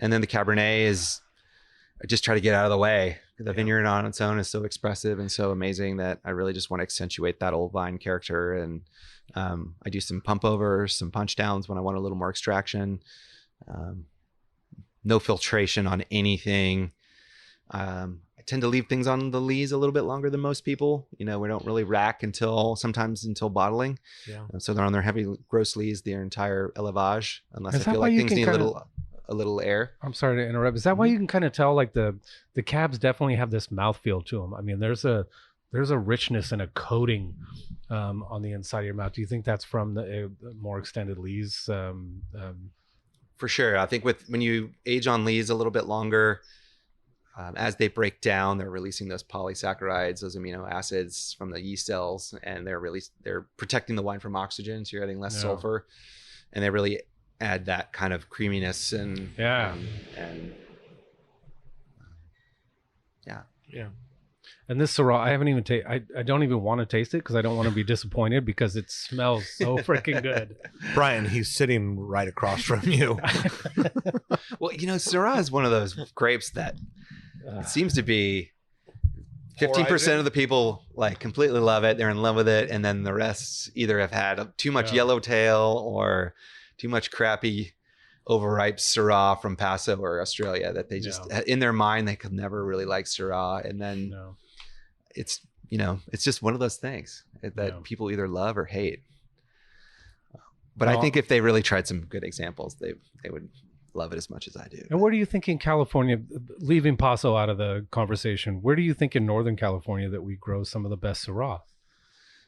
And then the Cabernet is, I just try to get out of the way. The vineyard on its own is so expressive and so amazing that I really just want to accentuate that old vine character. And I do some pump overs, some punch downs when I want a little more extraction. no filtration on anything. I tend to leave things on the lees a little bit longer than most people. We don't really rack sometimes until bottling. Yeah. So they're on their heavy gross lees their entire élevage, unless I feel like things need a little air. I'm sorry to interrupt. Is that why you can kind of tell like the cabs definitely have this mouthfeel to them? I mean, there's a richness and a coating on the inside of your mouth. Do you think that's from the more extended lees? For sure. I think when you age on lees a little bit longer, as they break down, they're releasing those polysaccharides, those amino acids from the yeast cells, and they're protecting the wine from oxygen, so you're adding less sulfur, and they really add that kind of creaminess and yeah. And this Syrah, I haven't even I don't even want to taste it because I don't want to be disappointed because it smells so freaking good. Brian, he's sitting right across from you. Well, Syrah is one of those grapes that it seems to be 15% of the people like completely love it. They're in love with it. And then the rest either have had too much yellowtail or too much crappy overripe Syrah from Paso or Australia that they just, in their mind, they could never really like Syrah. And then it's just one of those things that people either love or hate. But I think if they really tried some good examples, they would love it as much as I do. And where do you think in California, leaving Paso out of the conversation, where do you think in Northern California that we grow some of the best Syrah?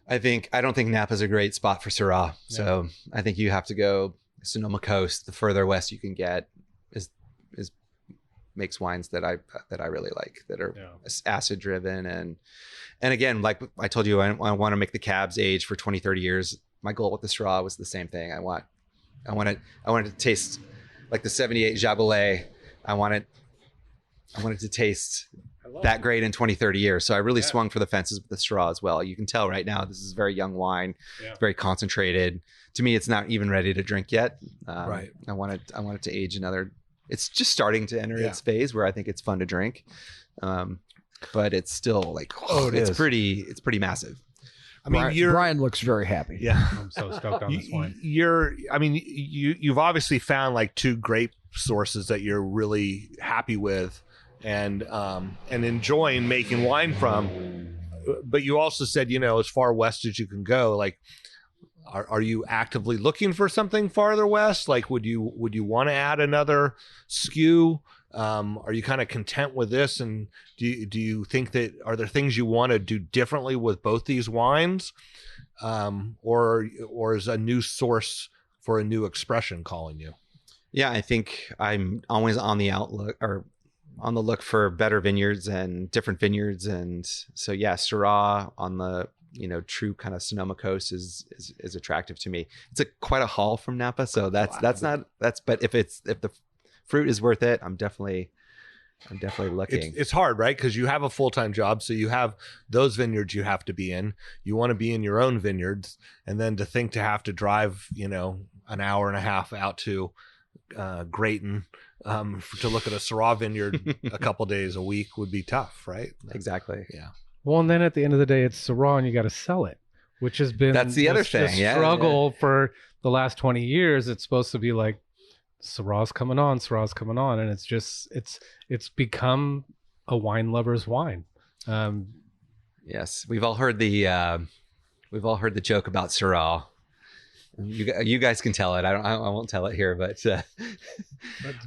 I don't think Napa's a great spot for Syrah. So I think you have to go Sonoma Coast. The further west you can get is makes wines that I really like, that are acid driven. And again, like I told you, I want to make the cabs age for 20, 30 years. My goal with the Syrah was the same thing. I wanted to taste like the 78 Jabolet. I wanted to taste that great in 20, 30 years. So I really swung for the fences with the Syrah as well. You can tell right now, this is very young wine. Yeah. It's very concentrated. To me, it's not even ready to drink yet. Right. I want it to age another. It's just starting to enter its phase where I think it's fun to drink. But it's still like, it's pretty massive. I mean, Brian looks very happy. Yeah. I'm so stoked on this wine. You've obviously found like two grape sources that you're really happy with and enjoying making wine from. But you also said, as far west as you can go, like, are you actively looking for something farther west? Like, would you want to add another SKU? Are you kind of content with this? And do you think that, are there things you want to do differently with both these wines? Or is a new source for a new expression calling you? Yeah, I think I'm always on the look for better vineyards and different vineyards. And so, Syrah on the, true kind of Sonoma coast is attractive to me. It's quite a haul from Napa. So but if the fruit is worth it, I'm definitely looking. It's hard, right? Because you have a full-time job, so you have those vineyards you have to be in. You want to be in your own vineyards, and then to have to drive, an hour and a half out to Grayton to look at a Syrah vineyard a couple days a week would be tough, right? Exactly. Yeah. Well, and then at the end of the day, it's Syrah, and you got to sell it, which has been that's the other thing. Struggle for the last 20 years. It's supposed to be like, Syrah's coming on, and it's become a wine lover's wine. Yes, we've all heard the joke about Syrah. You guys can tell it. I won't tell it here, but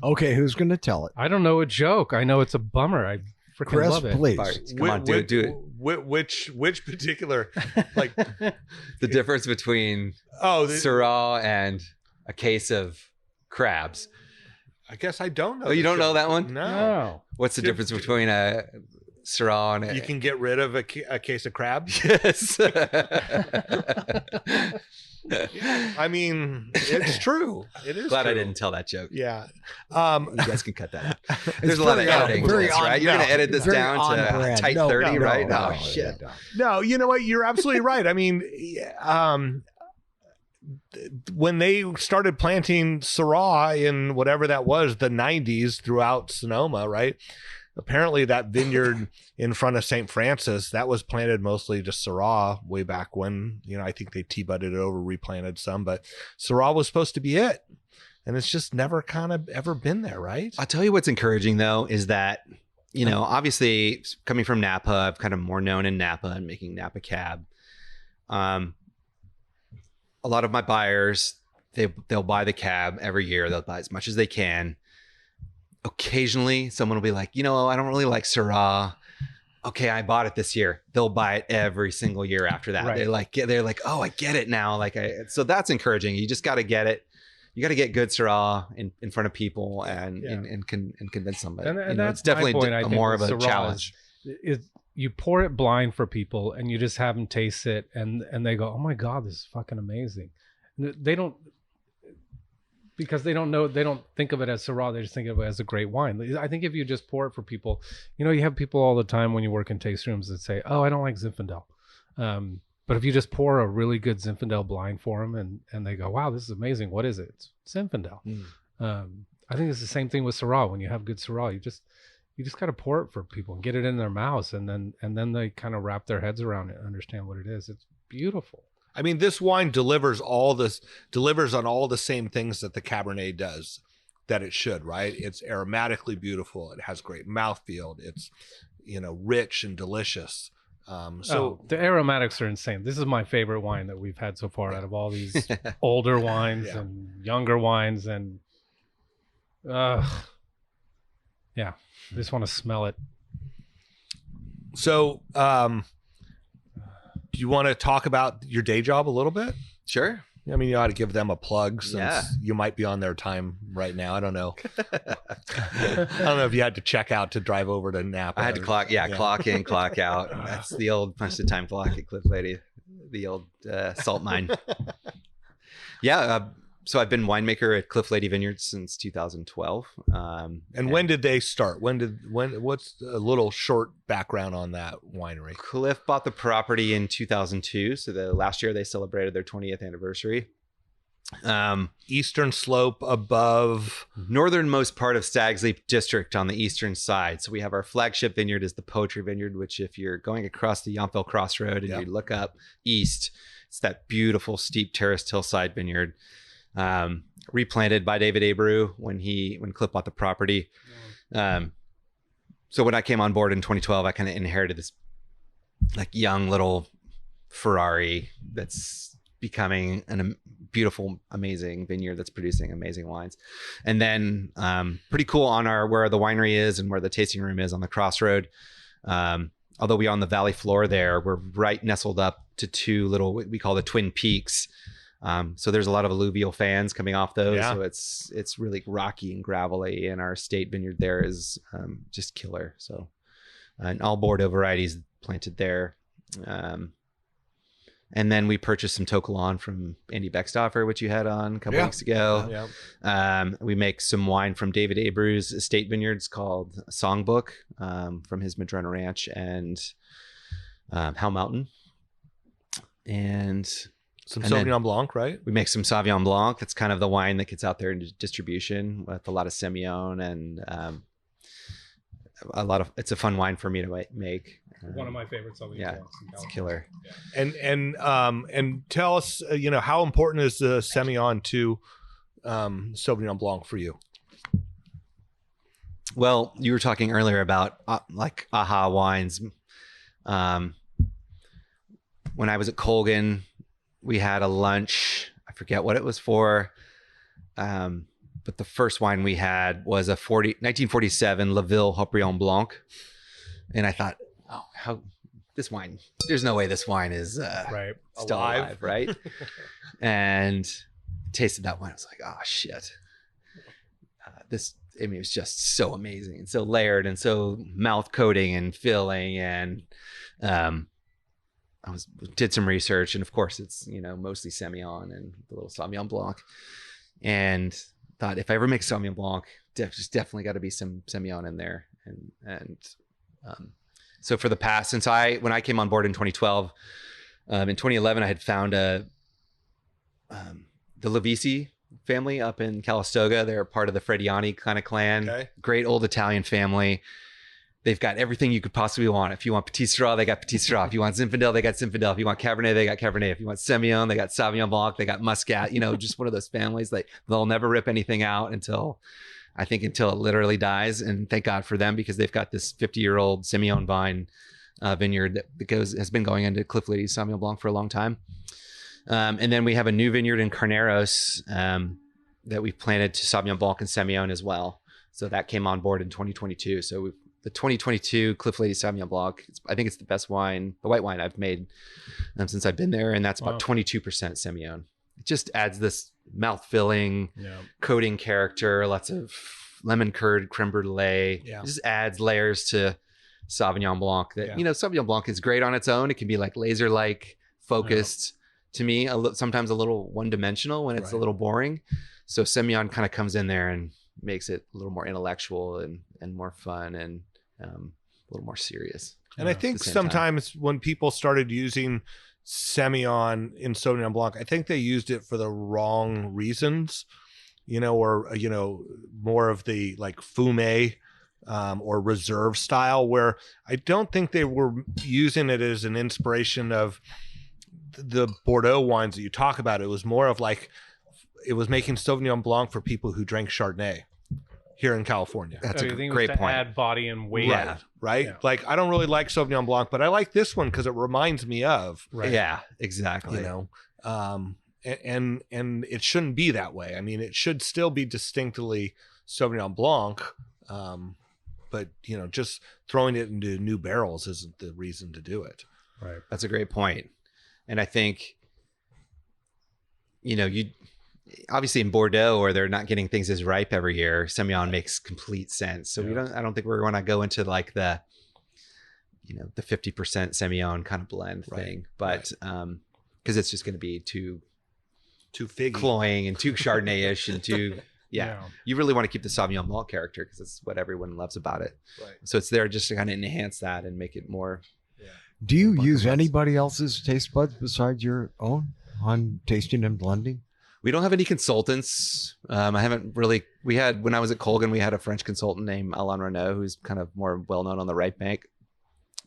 okay, who's going to tell it? I don't know a joke. I know it's a bummer. I freaking love it. Please. Right, come on, do it. Which particular, like the difference between Syrah and a case of crabs? I guess I don't know. Oh, you don't know that one? No. What's the difference between a Syrah and you can get rid of a case of crabs? Yes. I mean, it's true. It is. Glad true. I didn't tell that joke. Yeah. You guys can cut that out. There's a lot of editing, right? You're going to edit this down to tight 30, right? No, shit. No, you know what? You're absolutely right. I mean, when they started planting Syrah in whatever that was, the 90s throughout Sonoma, right? Apparently that vineyard in front of St. Francis, that was planted mostly to Syrah way back when, I think they tea-budded it over, replanted some, but Syrah was supposed to be it. and it's just never kind of ever been there, right? I'll tell you what's encouraging though is that, you know, obviously coming from Napa, I've kind of more known in Napa and making Napa Cab. A lot of my buyers, they'll buy the Cab every year. They'll buy as much as they can. Occasionally someone will be like, you know, I don't really like Syrah. Okay, I bought it this year. They'll buy it every single year after that. Right. They're like, oh, I get it now. So that's encouraging. You just got to get it. You got to get good Syrah in front of people and convince them. And that's it's definitely more of a challenge. You pour it blind for people and you just have them taste it and they go, oh my God, this is fucking amazing. They don't, because they don't know, they don't think of it as Syrah. They just think of it as a great wine. I think if you just pour it for people, you know, you have people all the time when you work in taste rooms that say, oh, I don't like Zinfandel. But if you just pour a really good Zinfandel blind for them and they go, wow, this is amazing. What is it? It's Zinfandel. I think it's the same thing with Syrah. When you have good Syrah, you just got to pour it for people and get it in their mouths. And then they kind of wrap their heads around it and understand what it is. It's beautiful. I mean, this wine delivers on all the same things that the Cabernet does that it should, right? It's aromatically beautiful. It has great mouthfeel. It's, you know, rich and delicious. The aromatics are insane. This is my favorite wine that we've had so far out of all these older wines and younger wines. And just want to smell it. So, do you want to talk about your day job a little bit? Sure. I mean, you ought to give them a plug since you might be on their time right now. I don't know. I don't know if you had to check out to drive over to Napa. I had to clock in, clock out. That's the old punch the time clock at Cliff Lede, the old salt mine. So I've been winemaker at Cliff Lede Vineyards since 2012. And when did they start? What's a little short background on that winery? Cliff bought the property in 2002. So the last year they celebrated their 20th anniversary. Eastern slope above northernmost part of Stag's Leap District on the eastern side. So we have our flagship vineyard is the Poetry Vineyard, which if you're going across the Yountville Crossroad and you look up east, it's that beautiful steep terraced hillside vineyard. Replanted by David Abreu when Cliff bought the property. So when I came on board in 2012, I kind of inherited this like young little Ferrari that's becoming a beautiful, amazing vineyard that's producing amazing wines. And then pretty cool on where the winery is and where the tasting room is on the crossroad. Although we're on the valley floor there, we're right nestled up to two little, what we call the Twin Peaks. So there's a lot of alluvial fans coming off those. Yeah. So it's really rocky and gravelly, and our state vineyard there is just killer. So and all Bordeaux varieties planted there. And then we purchased some Tocolon from Andy Beckstoffer, which you had on a couple weeks ago. We make some wine from David Abreu's estate vineyards called Songbook from his Madrona Ranch and Hell Mountain. And some Sauvignon Blanc, right? We make some Sauvignon Blanc. That's kind of the wine that gets out there into distribution with a lot of Semillon and it's a fun wine for me to make. One of my favorite Sauvignon Blancs. It's a killer. Yeah. And tell us, how important is the Semillon to Sauvignon Blanc for you? Well, you were talking earlier about like aha wines. When I was at Colgin, we had a lunch. I forget what it was for. But the first wine we had was a 1947 Laville Haut-Brion Blanc. And I thought, how this wine, there's no way this wine is still alive, right? And tasted that wine. I was like, oh shit. It was just so amazing and so layered and so mouth coating and filling. And did some research, and of course it's, mostly Semillon and the little Sauvignon Blanc, and thought if I ever make Sauvignon Blanc, there's definitely got to be some Semillon in there. And so for the past, when I came on board in 2012, in 2011, I had found the Levisi family up in Calistoga. They're part of the Frediani kind of clan. Okay. Great old Italian family. they've got everything you could possibly want. If you want Petit Sirah, they got Petit Sirah. If you want Zinfandel, they got Zinfandel. If you want Cabernet, they got Cabernet. If you want Semillon, they got Sauvignon Blanc. They got Muscat. You know, just one of those families. They'll never rip anything out until it literally dies. And thank God for them, because they've got this 50-year-old Semillon vine vineyard that has been going into Cliff Lede's Sauvignon Blanc for a long time. And then we have a new vineyard in Carneros that we've planted to Sauvignon Blanc and Semillon as well. So that came on board in 2022. So the 2022 Cliff Lede Sauvignon Blanc, I think it's the best wine, the white wine I've made since I've been there. And that's about 22% Semillon. It just adds this mouth-filling, coating character, lots of lemon curd, creme brulee. It just adds layers to Sauvignon Blanc that, you know, Sauvignon Blanc is great on its own. It can be like laser-like focused to me, sometimes a little one-dimensional when it's a little boring. So Semillon kind of comes in there and makes it a little more intellectual and more fun and a little more serious. And I think sometimes when people started using Semillon in Sauvignon Blanc, I think they used it for the wrong reasons, you know, or, you know, more of the like fume or reserve style, where I don't think they were using it as an inspiration of the Bordeaux wines that you talk about. It was more of like, it was making Sauvignon Blanc for people who drank Chardonnay here in California. That's a great point. Add body and weight. Right. Yeah. Like, I don't really like Sauvignon Blanc, but I like this one because it reminds me of. Right. Yeah, exactly. You know, and it shouldn't be that way. I mean, it should still be distinctly Sauvignon Blanc, but you know, just throwing it into new barrels isn't the reason to do it. Right. That's a great point. And I think, you know, obviously in Bordeaux, where they're not getting things as ripe every year, Semillon makes complete sense. So I don't think we're going to go into like the 50% Semillon kind of blend thing, but because it's just going to be too figgy, cloying and too Chardonnay-ish and too you really want to keep the Sauvignon Blanc character because it's what everyone loves about it. Right. So it's there just to kind of enhance that and make it more. Yeah. Do you use anybody else's taste buds besides your own on tasting and blending? We don't have any consultants. I haven't really. When I was at Colgin, we had a French consultant named Alain Renaud, who's kind of more well known on the right bank.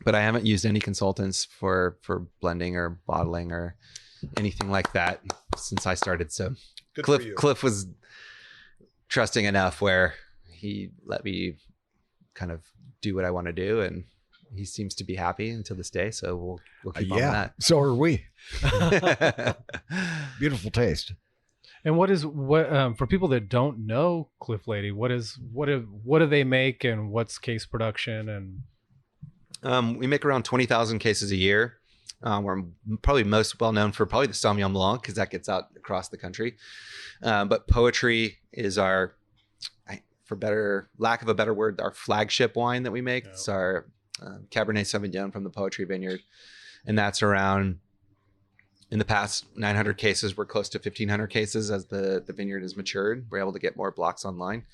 But I haven't used any consultants for blending or bottling or anything like that since I started. So Cliff was trusting enough where he let me kind of do what I want to do, and he seems to be happy until this day. So we'll keep on that. So are we. Beautiful taste. And what for people that don't know Cliff Lede, what do they make, and what's case production? And we make around 20,000 cases a year. We're probably most well known for probably the Sauvignon Blanc because that gets out across the country. But Poetry is our, for lack of a better word, our flagship wine that we make. It's our Cabernet Sauvignon from the Poetry Vineyard, and that's around. In the past 900 cases, we're close to 1,500 cases as the vineyard has matured. We're able to get more blocks online.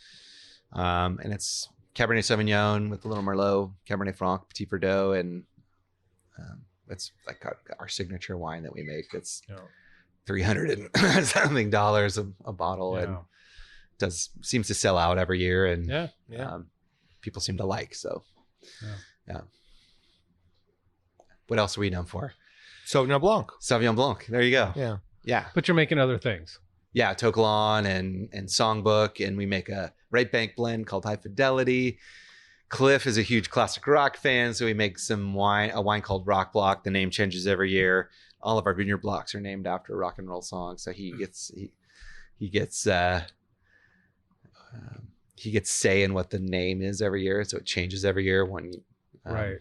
And it's Cabernet Sauvignon with a little Merlot, Cabernet Franc, Petit Verdot, and it's like our signature wine that we make. It's $300 and something a bottle, and seems to sell out every year, and people seem to like. So, what else are we known for? Sauvignon Blanc. There you go. Yeah. But you're making other things. Yeah, To Kalon and Songbook, and we make a right bank blend called High Fidelity. Cliff is a huge classic rock fan, so we make a wine called Rock Block. The name changes every year. All of our vineyard blocks are named after a rock and roll song, so he gets say in what the name is every year, so it changes every year. Right.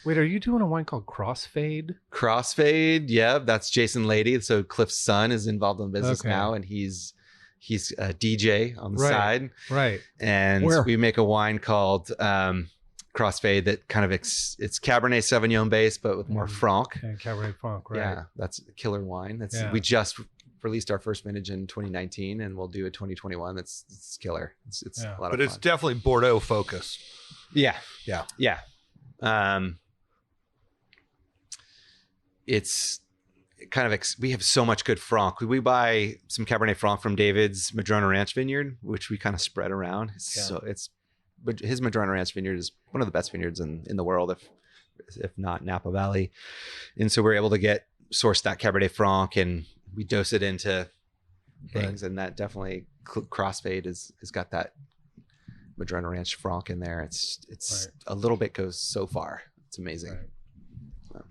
Wait, are you doing a wine called Crossfade? Crossfade, yeah, that's Jason Lede. So Cliff's son is involved in business now, and he's a DJ on the side. Right. And we make a wine called Crossfade that kind of it's Cabernet Sauvignon based, but with more Franc. And Cabernet Franc, right? Yeah, that's a killer wine. We just released our first vintage in 2019, and we'll do a 2021. That's killer. It's a lot of fun. But it's definitely Bordeaux focused. Yeah. It's kind of we have so much good Franc. We buy some Cabernet Franc from David's Madrona Ranch vineyard, which we kind of spread around. So it's his Madrona Ranch vineyard is one of the best vineyards in the world, if not Napa Valley. And so we're able to source that Cabernet Franc, and we dose it into things. And that definitely Crossfade has got that Madrona Ranch Franc in there. It's a little bit goes so far. It's amazing. All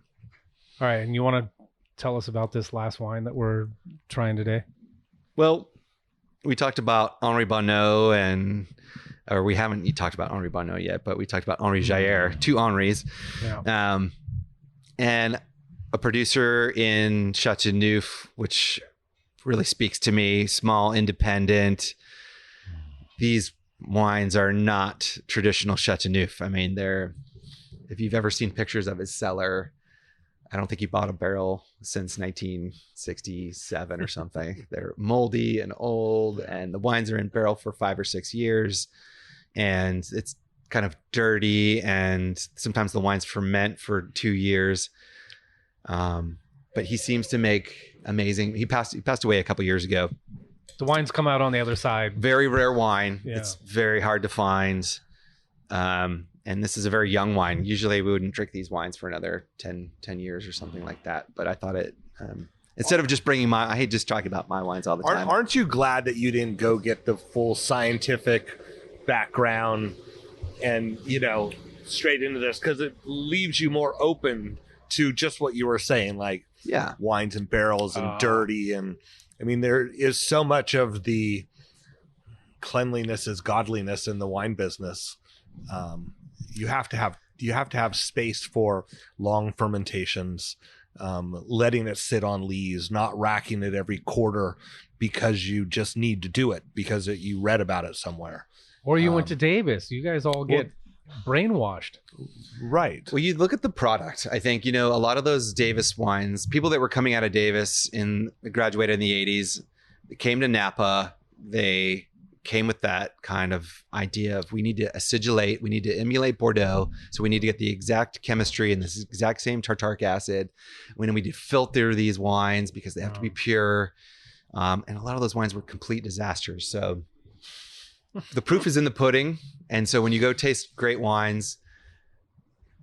right. And you want to tell us about this last wine that we're trying today? Well, we talked about Henri Bonneau or we haven't talked about Henri Bonneau yet, but we talked about Henri Jayer, 2 Henris. Yeah. And a producer in Chateauneuf, which really speaks to me, small, independent. These wines are not traditional Chateauneuf. I mean, if you've ever seen pictures of his cellar, I don't think he bought a barrel since 1967 or something. They're moldy and old, and the wines are in barrel for 5 or 6 years, and it's kind of dirty, and sometimes the wines ferment for 2 years. But he seems to make amazing. He passed away a couple years ago. The wines come out on the other side. Very rare wine. Yeah. It's very hard to find. And this is a very young wine. Usually we wouldn't drink these wines for another 10 years or something like that. But I thought instead of just bringing I hate just talking about my wines all the time. Aren't you glad that you didn't go get the full scientific background and, straight into this? Because it leaves you more open to just what you were saying, like wines and barrels and dirty. And I mean, there is so much of the cleanliness is godliness in the wine business. You have to have space for long fermentations, letting it sit on lees, not racking it every quarter because you just need to do it because you read about it somewhere. Or you went to Davis. You guys all get brainwashed. Right. Well, you look at the product. I think, a lot of those Davis wines, people that were coming out of Davis graduated in the 80s, they came to Napa, they came with that kind of idea of we need to acidulate, we need to emulate Bordeaux, so we need to get the exact chemistry and this exact same tartaric acid. We need to filter these wines because they have to be pure. And a lot of those wines were complete disasters. So the proof is in the pudding. And so when you go taste great wines,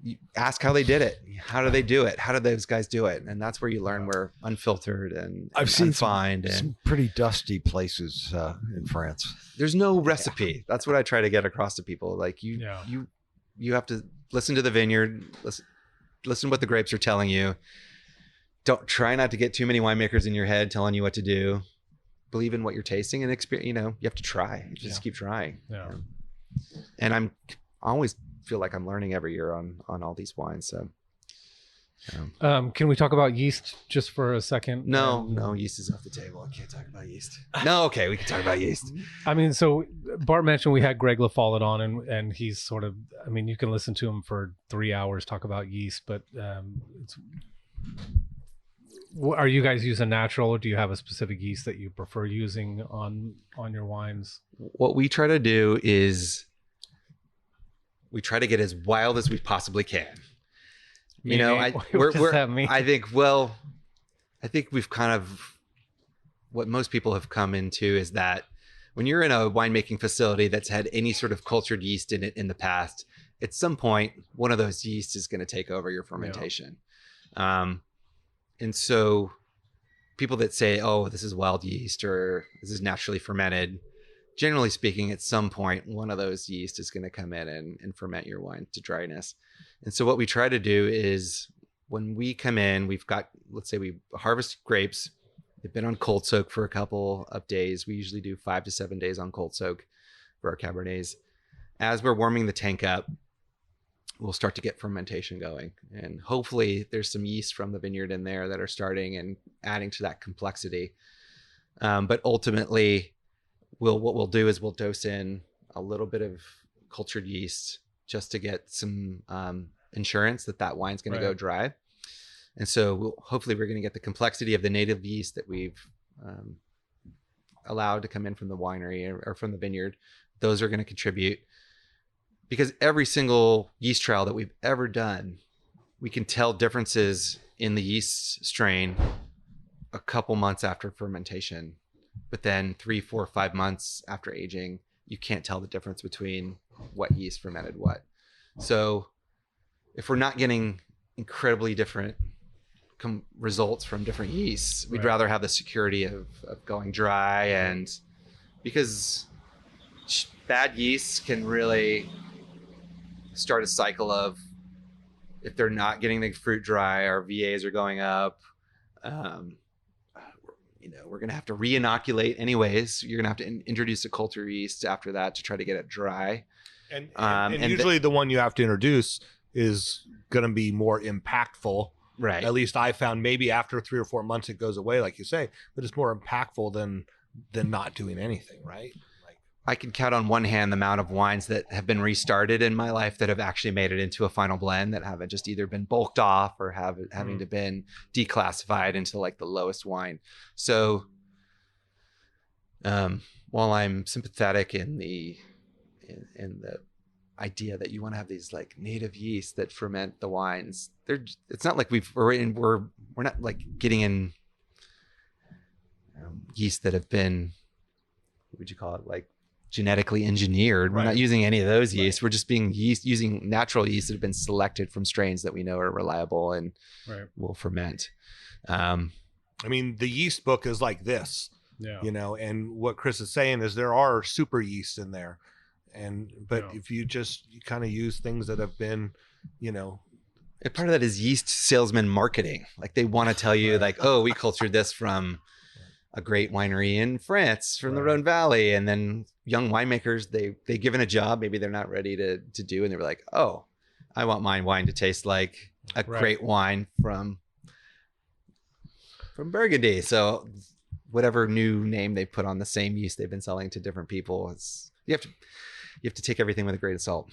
you ask how they did it. How do they do it? How do those guys do it? And that's where you learn we're unfiltered and I've seen unfined some pretty dusty places in France. There's no recipe. That's what I try to get across to people. Like you have to listen to the vineyard, listen to what the grapes are telling you. Don't try not to get too many winemakers in your head telling you what to do. Believe in what you're tasting and experience. You have to try. You just keep trying. Yeah. And I always feel like I'm learning every year on all these wines. So, can we talk about yeast just for a second? No, yeast is off the table. I can't talk about yeast. No, okay, we can talk about yeast. I mean, so Bart mentioned we had Greg LaFollette on, and he's sort of, I mean, you can listen to him for 3 hours talk about yeast, but are you guys using natural, or do you have a specific yeast that you prefer using on your wines? What we try to do is we try to get as wild as we possibly can. What does that mean? I think we've kind of, what most people have come into is that when you're in a winemaking facility that's had any sort of cultured yeast in it in the past, at some point, one of those yeast is going to take over your fermentation. Yeah. And so people that say, oh, this is wild yeast or this is naturally fermented, generally speaking, at some point, one of those yeast is going to come in and ferment your wine to dryness. And so what we try to do is when we come in, we've got, let's say we harvest grapes. They've been on cold soak for a couple of days. We usually do 5 to 7 days on cold soak for our Cabernets. As we're warming the tank up, we'll start to get fermentation going. And hopefully there's some yeast from the vineyard in there that are starting and adding to that complexity. But ultimately, what we'll do is we'll dose in a little bit of cultured yeast just to get some insurance that wine's going to go dry. And so hopefully we're going to get the complexity of the native yeast that we've allowed to come in from the winery or from the vineyard. Those are going to contribute. Because every single yeast trial that we've ever done, we can tell differences in the yeast strain a couple months after fermentation. But then 3, 4, 5 months after aging, you can't tell the difference between what yeast fermented what. So if we're not getting incredibly different results from different yeasts, we'd rather have the security of going dry, and because bad yeasts can really start a cycle of, if they're not getting the fruit dry, our VAs are going up. We're going to have to re-inoculate anyways. You're going to have to introduce a culture yeast after that to try to get it dry. And usually the one you have to introduce is going to be more impactful. Right. At least I found, maybe after 3 or 4 months it goes away, like you say, but it's more impactful than not doing anything, right? I can count on one hand the amount of wines that have been restarted in my life that have actually made it into a final blend, that haven't just either been bulked off or having to been declassified into like the lowest wine. So while I'm sympathetic in the idea that you want to have these like native yeast that ferment the wines, it's not like we're not like getting in yeast that have been, what would you call it, like genetically engineered. We're not using any of those yeast. We're just using natural yeast that have been selected from strains that we know are reliable and will ferment. I mean, the yeast book is like this, and what Chris is saying is there are super yeast in there. But if you kind of use things that have been, and part of that is yeast salesman marketing. Like they want to tell you like, oh, we cultured this from a great winery in France from the Rhone Valley. And then young winemakers, they given a job, maybe they're not ready to do. And they were like, oh, I want my wine to taste like a great wine from Burgundy. So whatever new name they put on the same yeast they've been selling to different people, you have to take everything with a grain of salt.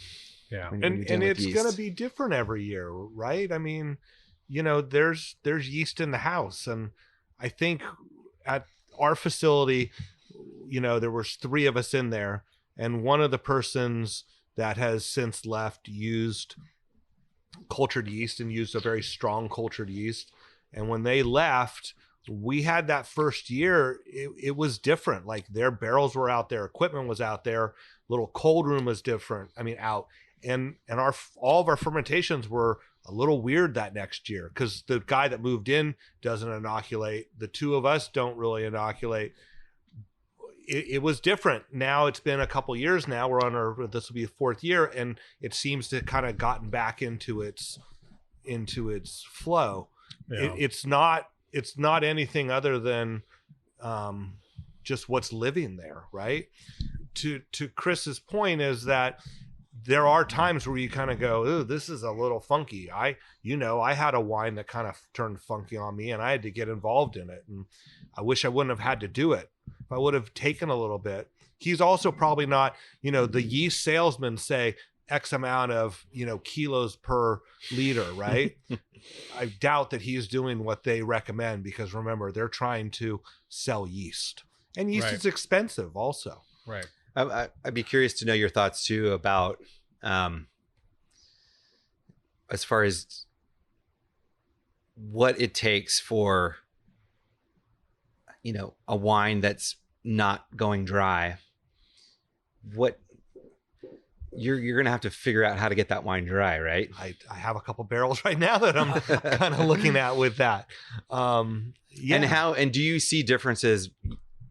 Yeah. And it's going to be different every year, right? I mean, there's yeast in the house. And I think at our facility, there was 3 of us in there, and one of the persons that has since left used cultured yeast and used a very strong cultured yeast. And when they left, we had that first year, it was different. Like their barrels were out there, equipment was out there, little cold room was different. I mean, out. And all of our fermentations were a little weird that next year because the guy that moved in doesn't inoculate. The 2 of us don't really inoculate. It was different. Now it's been a couple years now. We're on this will be the 4th year, and it seems to kind of gotten back into its flow. Yeah. It's not anything other than just what's living there, right? To Chris's point is that there are times where you kind of go, "Ooh, this is a little funky." I had a wine that kind of turned funky on me, and I had to get involved in it. And I wish I wouldn't have had to do it. If I would have taken a little bit. He's also probably not, the yeast salesmen say X amount of, kilos per liter, right? I doubt that he's doing what they recommend because remember, they're trying to sell yeast, and yeast is expensive also. Right. I'd be curious to know your thoughts too about, as far as what it takes for, a wine that's not going dry. What you're going to have to figure out how to get that wine dry, right? I have a couple barrels right now that I'm kind of looking at with that. And do you see differences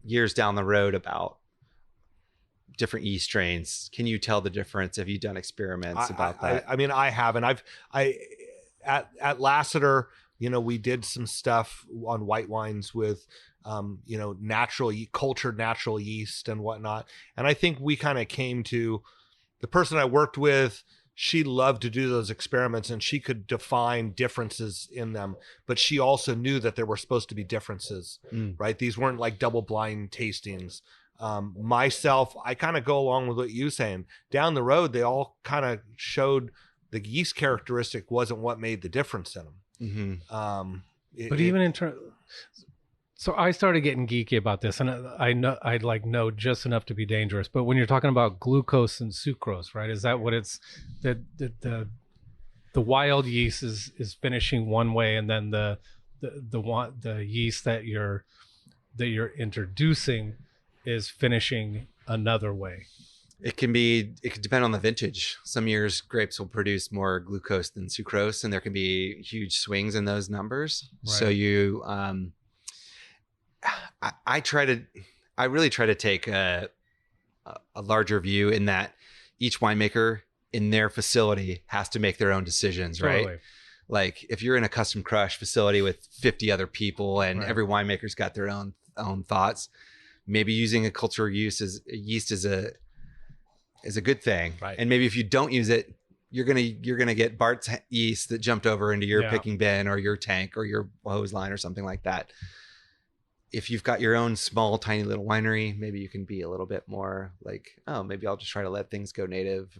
years down the road about different yeast strains? Can you tell the difference? Have you done experiments about that? I mean, I haven't. At Lassiter, we did some stuff on white wines with, cultured natural yeast and whatnot. And I think we kind of came to the person I worked with. She loved to do those experiments and she could define differences in them, but she also knew that there were supposed to be differences, right? These weren't like double blind tastings. Myself, I kind of go along with what you're saying. Down the road, they all kind of showed the yeast characteristic wasn't what made the difference in them. Mm-hmm. So I started getting geeky about this, and I know just enough to be dangerous. But when you're talking about glucose and sucrose, right? Is that what it's that the wild yeast is finishing one way, and then the yeast that you're introducing is finishing another way? It can depend on the vintage. Some years grapes will produce more glucose than sucrose, and there can be huge swings in those numbers. Right. So I really try to take a larger view in that each winemaker in their facility has to make their own decisions, right? Totally. Like if you're in a custom crush facility with 50 other people and every winemaker's got their own thoughts, maybe using a cultural yeast is a good thing. Right. And maybe if you don't use it, you're gonna get Bart's yeast that jumped over into your picking bin or your tank or your hose line or something like that. If you've got your own small, tiny little winery, maybe you can be a little bit more like, oh, maybe I'll just try to let things go native.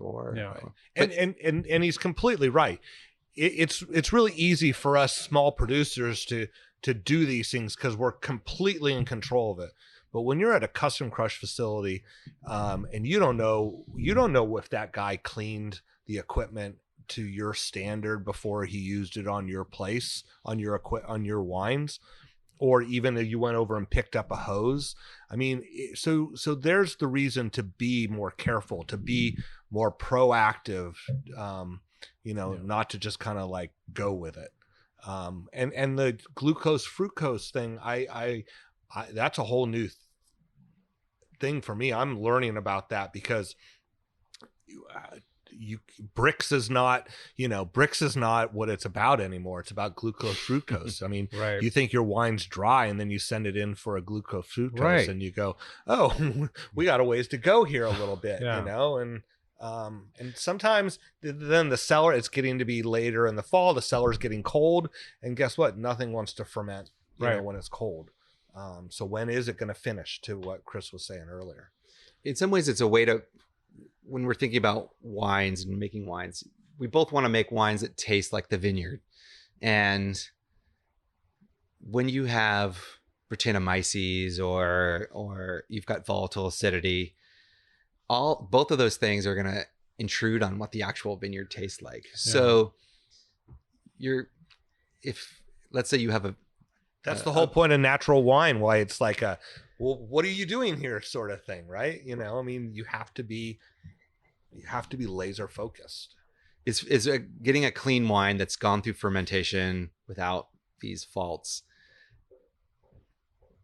And he's completely right. It's really easy for us small producers to do these things because we're completely in control of it. But when you're at a custom crush facility, and you don't know if that guy cleaned the equipment to your standard before he used it on your place, on your wines, or even if you went over and picked up a hose. I mean, so there's the reason to be more careful, to be more proactive, not to just kind of like go with it. And the glucose fructose thing, I that's a whole new thing for me. I'm learning about that because Brix is not what it's about anymore. It's about glucose fructose. I mean, You think your wine's dry and then you send it in for a glucose fructose and you go, oh, we got a ways to go here a little bit, and sometimes then the cellar, it's getting to be later in the fall, the cellar's getting cold, and guess what? Nothing wants to ferment when it's cold. So when is it going to finish, to what Chris was saying earlier? In some ways, it's a way to, when we're thinking about wines and making wines, we both want to make wines that taste like the vineyard. And when you have Brettanomyces or you've got volatile acidity, both of those things are going to intrude on what the actual vineyard tastes like. Yeah. So let's say you have that's the whole point of natural wine, why it's like well, what are you doing here sort of thing, right? I mean, you have to be laser focused. Is getting a clean wine that's gone through fermentation without these faults,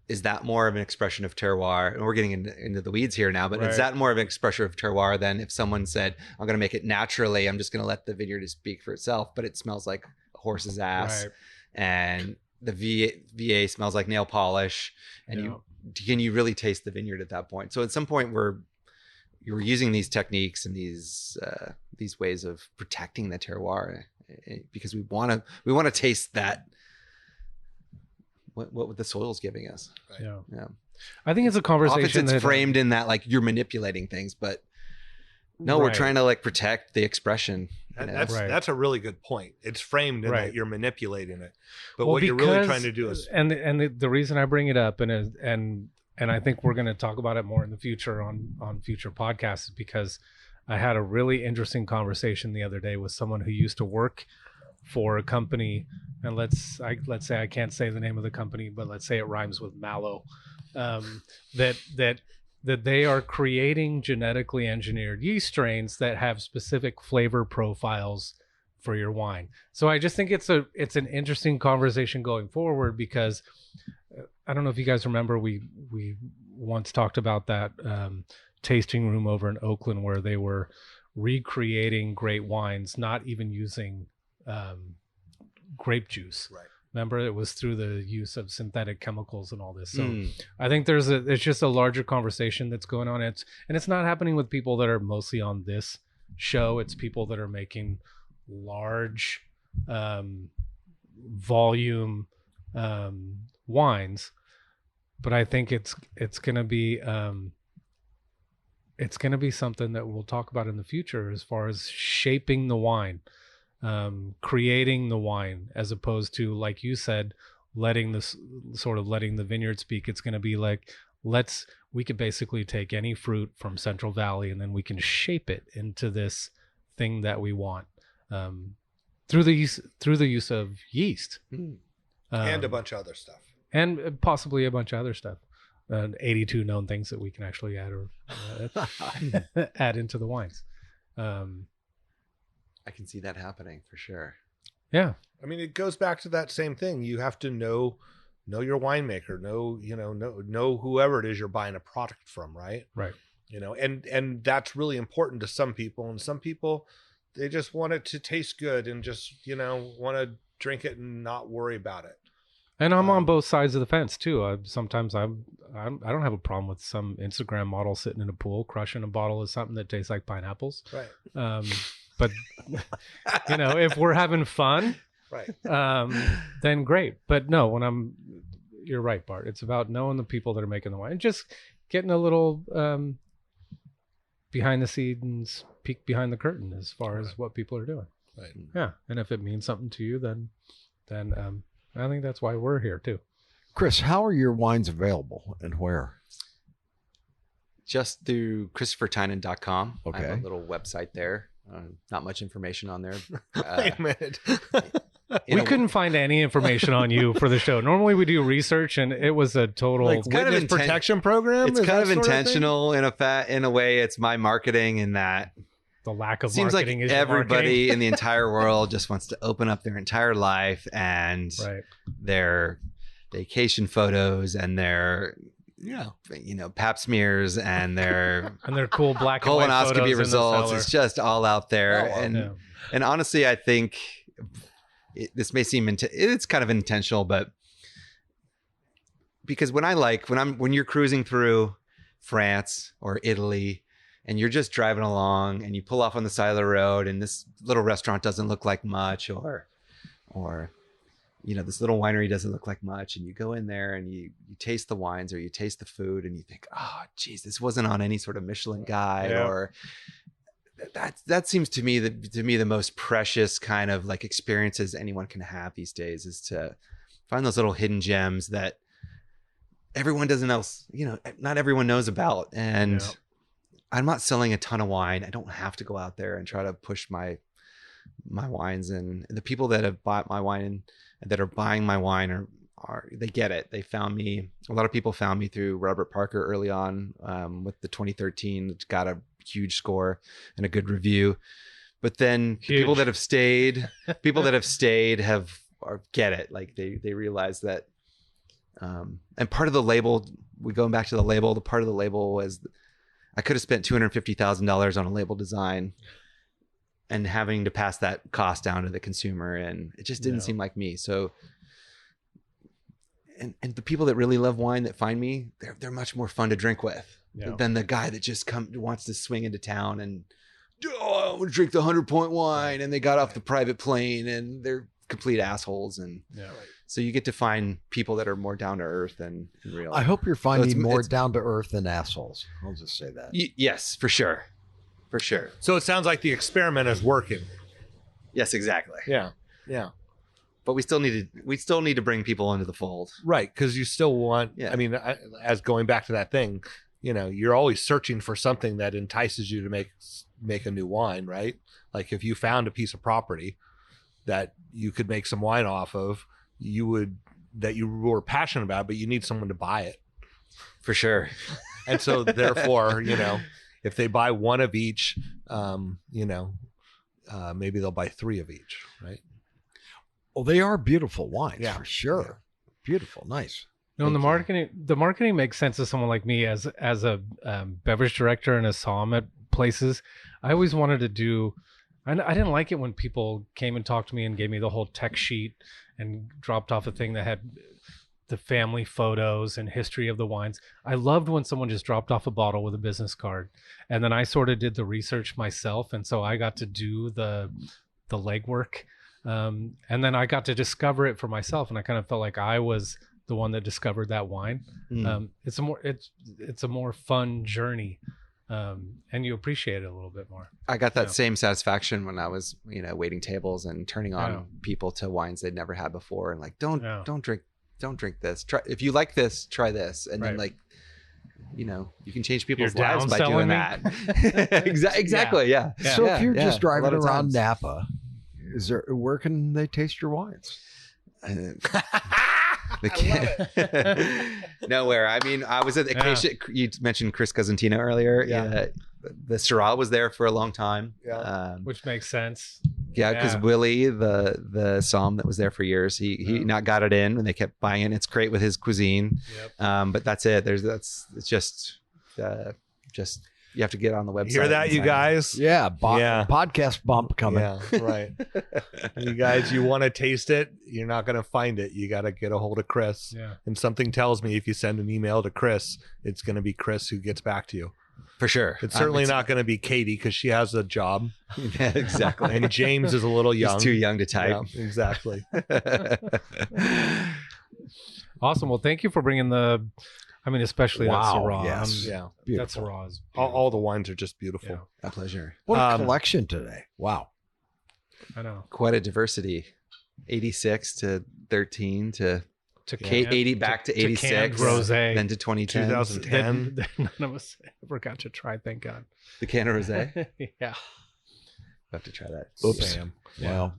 is that more of an expression of terroir? And we're getting into the weeds here now, but is that more of an expression of terroir than if someone said, I'm going to make it naturally, I'm just going to let the vineyard speak for itself, but it smells like a horse's ass, and the VA smells like nail polish, and can you really taste the vineyard at that point? So at some point you're using these techniques and these ways of protecting the terroir because we want to taste that what the soil's giving us. Right. Yeah. I think it's a conversation. Often it's framed in that like you're manipulating things, but no, we're trying to like protect the expression. That's a really good point. It's framed in that you're manipulating it, but what you're really trying to do is the reason I bring it up and I think we're going to talk about it more in the future on future podcasts is because I had a really interesting conversation the other day with someone who used to work for a company, and let's say I can't say the name of the company, but let's say it rhymes with mallow. That they are creating genetically engineered yeast strains that have specific flavor profiles for your wine. So I just think it's an interesting conversation going forward, because I don't know if you guys remember, we once talked about that tasting room over in Oakland where they were recreating great wines, not even using grape juice. Right. Remember, it was through the use of synthetic chemicals and all this. So I think it's just a larger conversation that's going on. It's not happening with people that are mostly on this show. It's people that are making large volume wines. But I think it's going to be something that we'll talk about in the future as far as shaping the wine. Creating the wine, as opposed to, like you said, letting the vineyard speak. It's going to be like, we could basically take any fruit from Central Valley and then we can shape it into this thing that we want, through the use of yeast, and a bunch of other stuff, and possibly a bunch of other stuff. 82 known things that we can actually add or add into the wines. I can see that happening for sure. Yeah. I mean, it goes back to that same thing. You have to know your winemaker, know whoever it is you're buying a product from, right? Right. And that's really important to some people. And some people, they just want it to taste good and just, want to drink it and not worry about it. And I'm on both sides of the fence too. Sometimes I don't have a problem with some Instagram model sitting in a pool crushing a bottle of something that tastes like pineapples. Right. But if we're having fun, right, then great. But no, you're right, Bart. It's about knowing the people that are making the wine and just getting a little behind the scenes peek behind the curtain as far as what people are doing. Right. Yeah. And if it means something to you, then I think that's why we're here too. Chris, how are your wines available and where? Just through ChristopherTynan.com. Okay. I have a little website there. Not much information on there. Wait a minute. We couldn't find any information on you for the show. Normally we do research and it was a total kind of protection program. It's kind of intentional in a way. It's my marketing in that the lack of seems like marketing is everybody in the entire world just wants to open up their entire life and their vacation photos and their pap smears and their cool black and white colonoscopy results. It's just all out there. And honestly, I think this may seem it's kind of intentional, but because when you're cruising through France or Italy and you're just driving along and you pull off on the side of the road and this little restaurant doesn't look like much or this little winery doesn't look like much, and you go in there and you taste the wines or you taste the food and you think, oh geez, this wasn't on any sort of Michelin guide. Or that seems to me the most precious kind of like experiences anyone can have these days, is to find those little hidden gems that everyone doesn't else, not everyone knows about. And I'm not selling a ton of wine. I don't have to go out there and try to push my wines, and the people that have bought my wine and that are buying my wine are they get it. They found me. A lot of people found me through Robert Parker early on with the 2013, which got a huge score and a good review. But then the people that have stayed, get it. Like they realize that. And part of the label, going back to the label, the part of the label was I could have spent $250,000 on a label design and having to pass that cost down to the consumer. And it just didn't seem like me. So, and the people that really love wine that find me, they're much more fun to drink with than the guy that just wants to swing into town and, I want to drink the 100-point wine. And they got off the private plane and they're complete assholes. And so you get to find people that are more down to earth and real. I hope you're finding more down to earth than assholes. I'll just say that. Yes, for sure. For sure. So it sounds like the experiment is working. Yes, exactly. Yeah. But we still need to bring people into the fold. Right. Because you still want, I mean, as going back to that thing, you're always searching for something that entices you to make a new wine, right? Like if you found a piece of property that you could make some wine off of, that you were passionate about, but you need someone to buy it. For sure. And so therefore, if they buy one of each, maybe they'll buy 3 of each, right? Well, they are beautiful wines, for sure. Yeah. Beautiful, nice. No, the marketing makes sense to someone like me as a beverage director and a somm at places. I always wanted to do. I didn't like it when people came and talked to me and gave me the whole tech sheet and dropped off a thing that had the family photos and history of the wines. I loved when someone just dropped off a bottle with a business card, and then I sort of did the research myself, and so I got to do the legwork, and then I got to discover it for myself, and I kind of felt like I was the one that discovered that wine. It's a more fun journey, and you appreciate it a little bit more. I got that same satisfaction when I was waiting tables and turning on people to wines they'd never had before, and like don't drink this. Try, if you like this, try this. And then you can change people's lives by doing that. Exactly. Yeah. So if you're just driving around Napa, where can they taste your wines? Nowhere. I mean, I was at the Acacia. You mentioned Chris Cosentino earlier. Yeah. The Syrah was there for a long time. Yeah. Which makes sense. Yeah, because Willie, the Somm that was there for years, he not got it in, and they kept buying it. It's great with his cuisine. Yep. But that's it. It's just you have to get on the website. Hear that, you guys? Yeah, podcast bump coming. Yeah, right. You guys, you want to taste it? You're not going to find it. You got to get a hold of Chris. Yeah. And something tells me if you send an email to Chris, it's going to be Chris who gets back to you. For sure. It's certainly not going to be Katie because she has a job. Yeah, exactly. And James is a little young. He's too young to type. Yeah, exactly. Awesome. Well, thank you for bringing especially that Syrah. Yes. Yeah. That Syrah is All the wines are just beautiful. Yeah. My pleasure. What a collection today. Wow. I know. Quite a diversity. 86 to 13 to 80 back to 86. Rosé. Then to 2010. 2010. Then none of us ever got to try, thank God. The can of rosé. Yeah. Have to try that. Oops. Sam. Wow.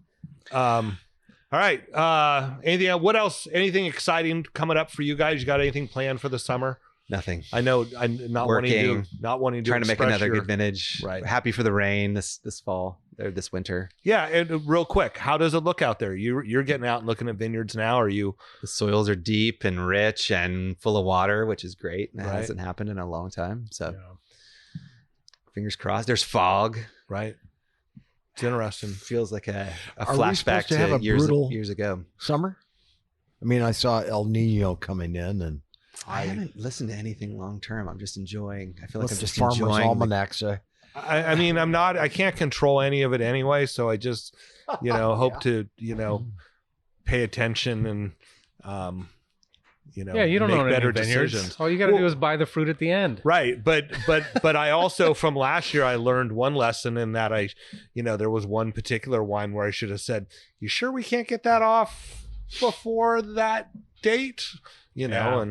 All right. Anything else? What else? Anything exciting coming up for you guys? You got anything planned for the summer? Nothing. I know I'm not Working, wanting to trying to make express another your- good vintage. Right. Happy for the rain this fall or this winter. Yeah, and real quick, how does it look out there? You're getting out and looking at vineyards now. Are you? The soils are deep and rich and full of water, which is great. That Right. hasn't happened in a long time. So Yeah. fingers crossed. There's fog. Right. It's interesting. Feels like a Are we flashback supposed to have a years brutal- years ago. Summer? I mean, I saw El Nino coming in, and I haven't listened to anything long term. I'm just enjoying. I feel like what's I'm the just Farmer's enjoying. Almanac say? I mean, I can't control any of it anyway, so I just, hope to, pay attention and, Yeah, you don't make know better any vineyards. decisions. All you got to do is buy the fruit at the end. Right. But I also, from last year, I learned one lesson in that there was one particular wine where I should have said, you sure we can't get that off before that date? Yeah.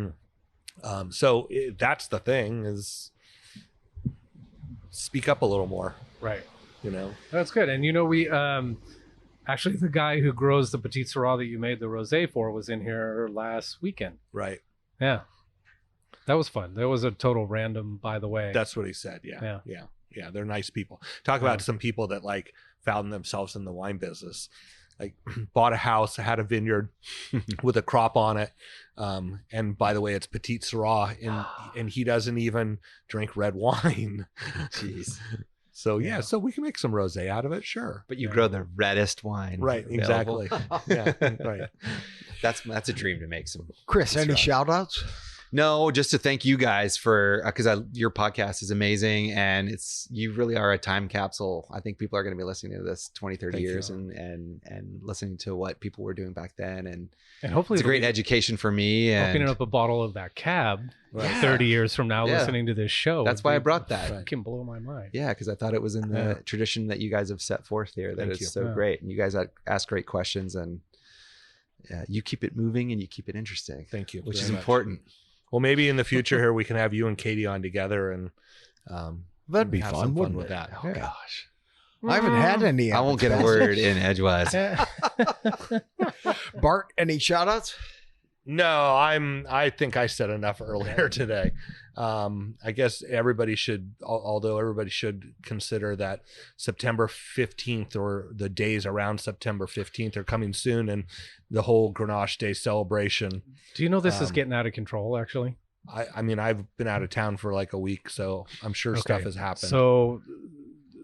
And so that's the thing is speak up a little more, Right. That's good. And we actually the guy who grows the Petit Syrah that you made the rosé for was in here last weekend. right. Yeah. That was fun. That was a total random, by the way. That's what he said. Yeah. They're nice people. Talk about some people that found themselves in the wine business, bought a house, had a vineyard with a crop on it. And by the way, it's Petit Syrah and he doesn't even drink red wine. Jeez. So so we can make some rosé out of it. Sure. But you grow the reddest wine. Right. available. Exactly. Yeah. Right. That's a dream to make some. Chris, any Syrah. shout outs? No, just to thank you guys for because your podcast is amazing and you really are a time capsule. I think people are going to be listening to this 20, 30 Thank years you. and listening to what people were doing back then. And hopefully it's a great education for me. Opening And up a bottle of that cab Yeah. 30 years from now, Yeah. listening to this show. that's would why I be brought that. fucking blow my mind. Yeah, because I thought it was in the Yeah. tradition that you guys have set forth here. That Thank is you. so Yeah. great. And you guys ask great questions and you keep it moving and you keep it interesting, Thank you. which very is much. important. Well, maybe in the future here we can have you and Katie on together and That'd be have fun, some wouldn't with it? that. Oh Yeah. gosh, I haven't had any. I won't get a word in edgewise. Bart, any shout outs? No, I think I said enough earlier today. I guess everybody should, although everybody should consider that September 15th or the days around September 15th are coming soon, and the whole Grenache Day celebration. Do you know this is getting out of control, actually? I mean, I've been out of town for like a week, so I'm sure stuff has happened.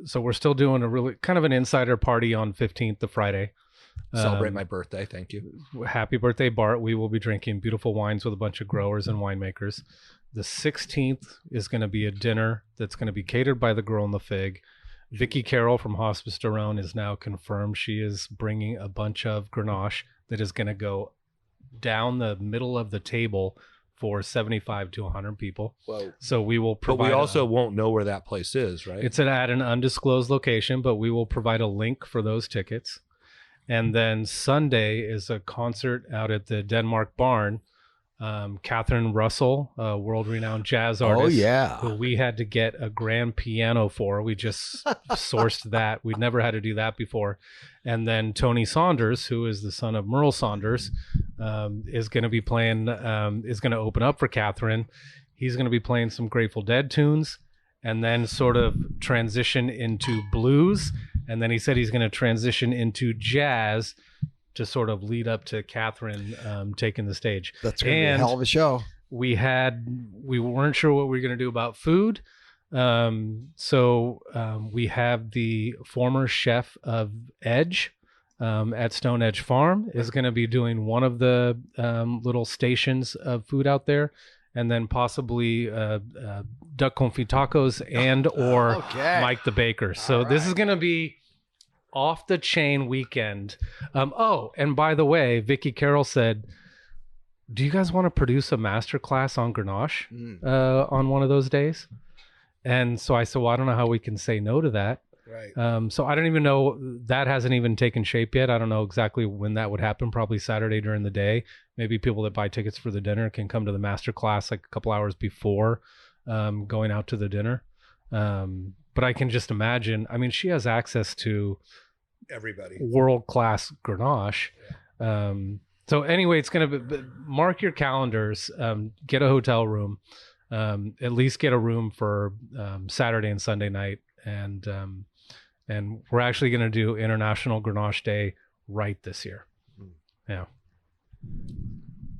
So we're still doing a really kind of an insider party on 15th, the Friday. Celebrate my birthday. Thank you. Happy birthday, Bart. We will be drinking beautiful wines with a bunch of growers and winemakers. The 16th is going to be a dinner that's going to be catered by the Girl in the Fig. Vicky Carroll from Hospice de Rhone is now confirmed. She is bringing a bunch of Grenache that is going to go down the middle of the table for 75 to 100 people. Whoa. So we will But provide. we also won't know where that place is, right? It's at an undisclosed location, but we will provide a link for those tickets. And then Sunday is a concert out at the Denmark Barn. Catherine Russell, a world-renowned jazz artist. Oh, yeah. Who we had to get a grand piano for. We just sourced that. We'd never had to do that before. And then Tony Saunders, who is the son of Merle Saunders, is going to be playing, is going to open up for Catherine. He's going to be playing some Grateful Dead tunes and then sort of transition into blues. And then he said he's going to transition into jazz to sort of lead up to Catherine taking the stage. That's going to be a hell of a show. We weren't sure what we were going to do about food. So we have the former chef of Edge at Stone Edge Farm is going to be doing one of the little stations of food out there, and then possibly duck confit tacos and or Mike the Baker. So this is going to be off the chain weekend. And by the way, Vicky Carroll said, do you guys want to produce a master class on Grenache on one of those days? And so I said, well, I don't know how we can say no to that. Right. So I don't even know, that hasn't even taken shape yet. I don't know exactly when that would happen, probably Saturday during the day. Maybe people that buy tickets for the dinner can come to the master class like a couple hours before going out to the dinner. But I can just imagine, I mean, she has access to everybody, world-class Grenache. Yeah. So anyway, it's going to mark your calendars, get a hotel room, at least get a room for Saturday and Sunday night. And we're actually going to do International Grenache Day right this year. Yeah.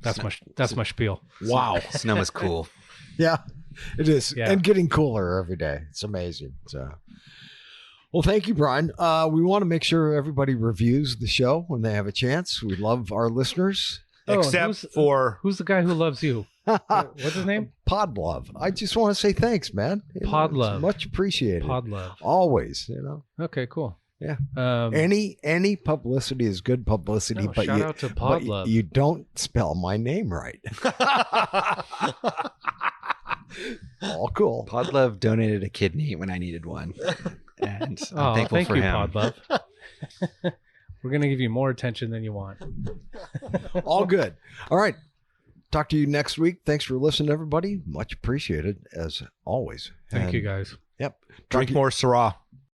That's my spiel. Wow. Sonoma's cool. Yeah, it is. Yeah. And getting cooler every day. It's amazing. So, well, thank you, Brian. We want to make sure everybody reviews the show when they have a chance. We love our listeners. Except for... Who's the guy who loves you? What's his name? Pod Love. I just want to say thanks, man. Pod Love. Much appreciated. Pod Love. Always, Okay, cool. Yeah. Any publicity is good publicity, but shout out to Pod Love. You don't spell my name right. All cool. Podlove donated a kidney when I needed one, and I'm thankful for him. Podlove. We're gonna give you more attention than you want. All good. All right. Talk to you next week. Thanks for listening, everybody. Much appreciated as always. Thank you, guys. Yep. Drink more Syrah.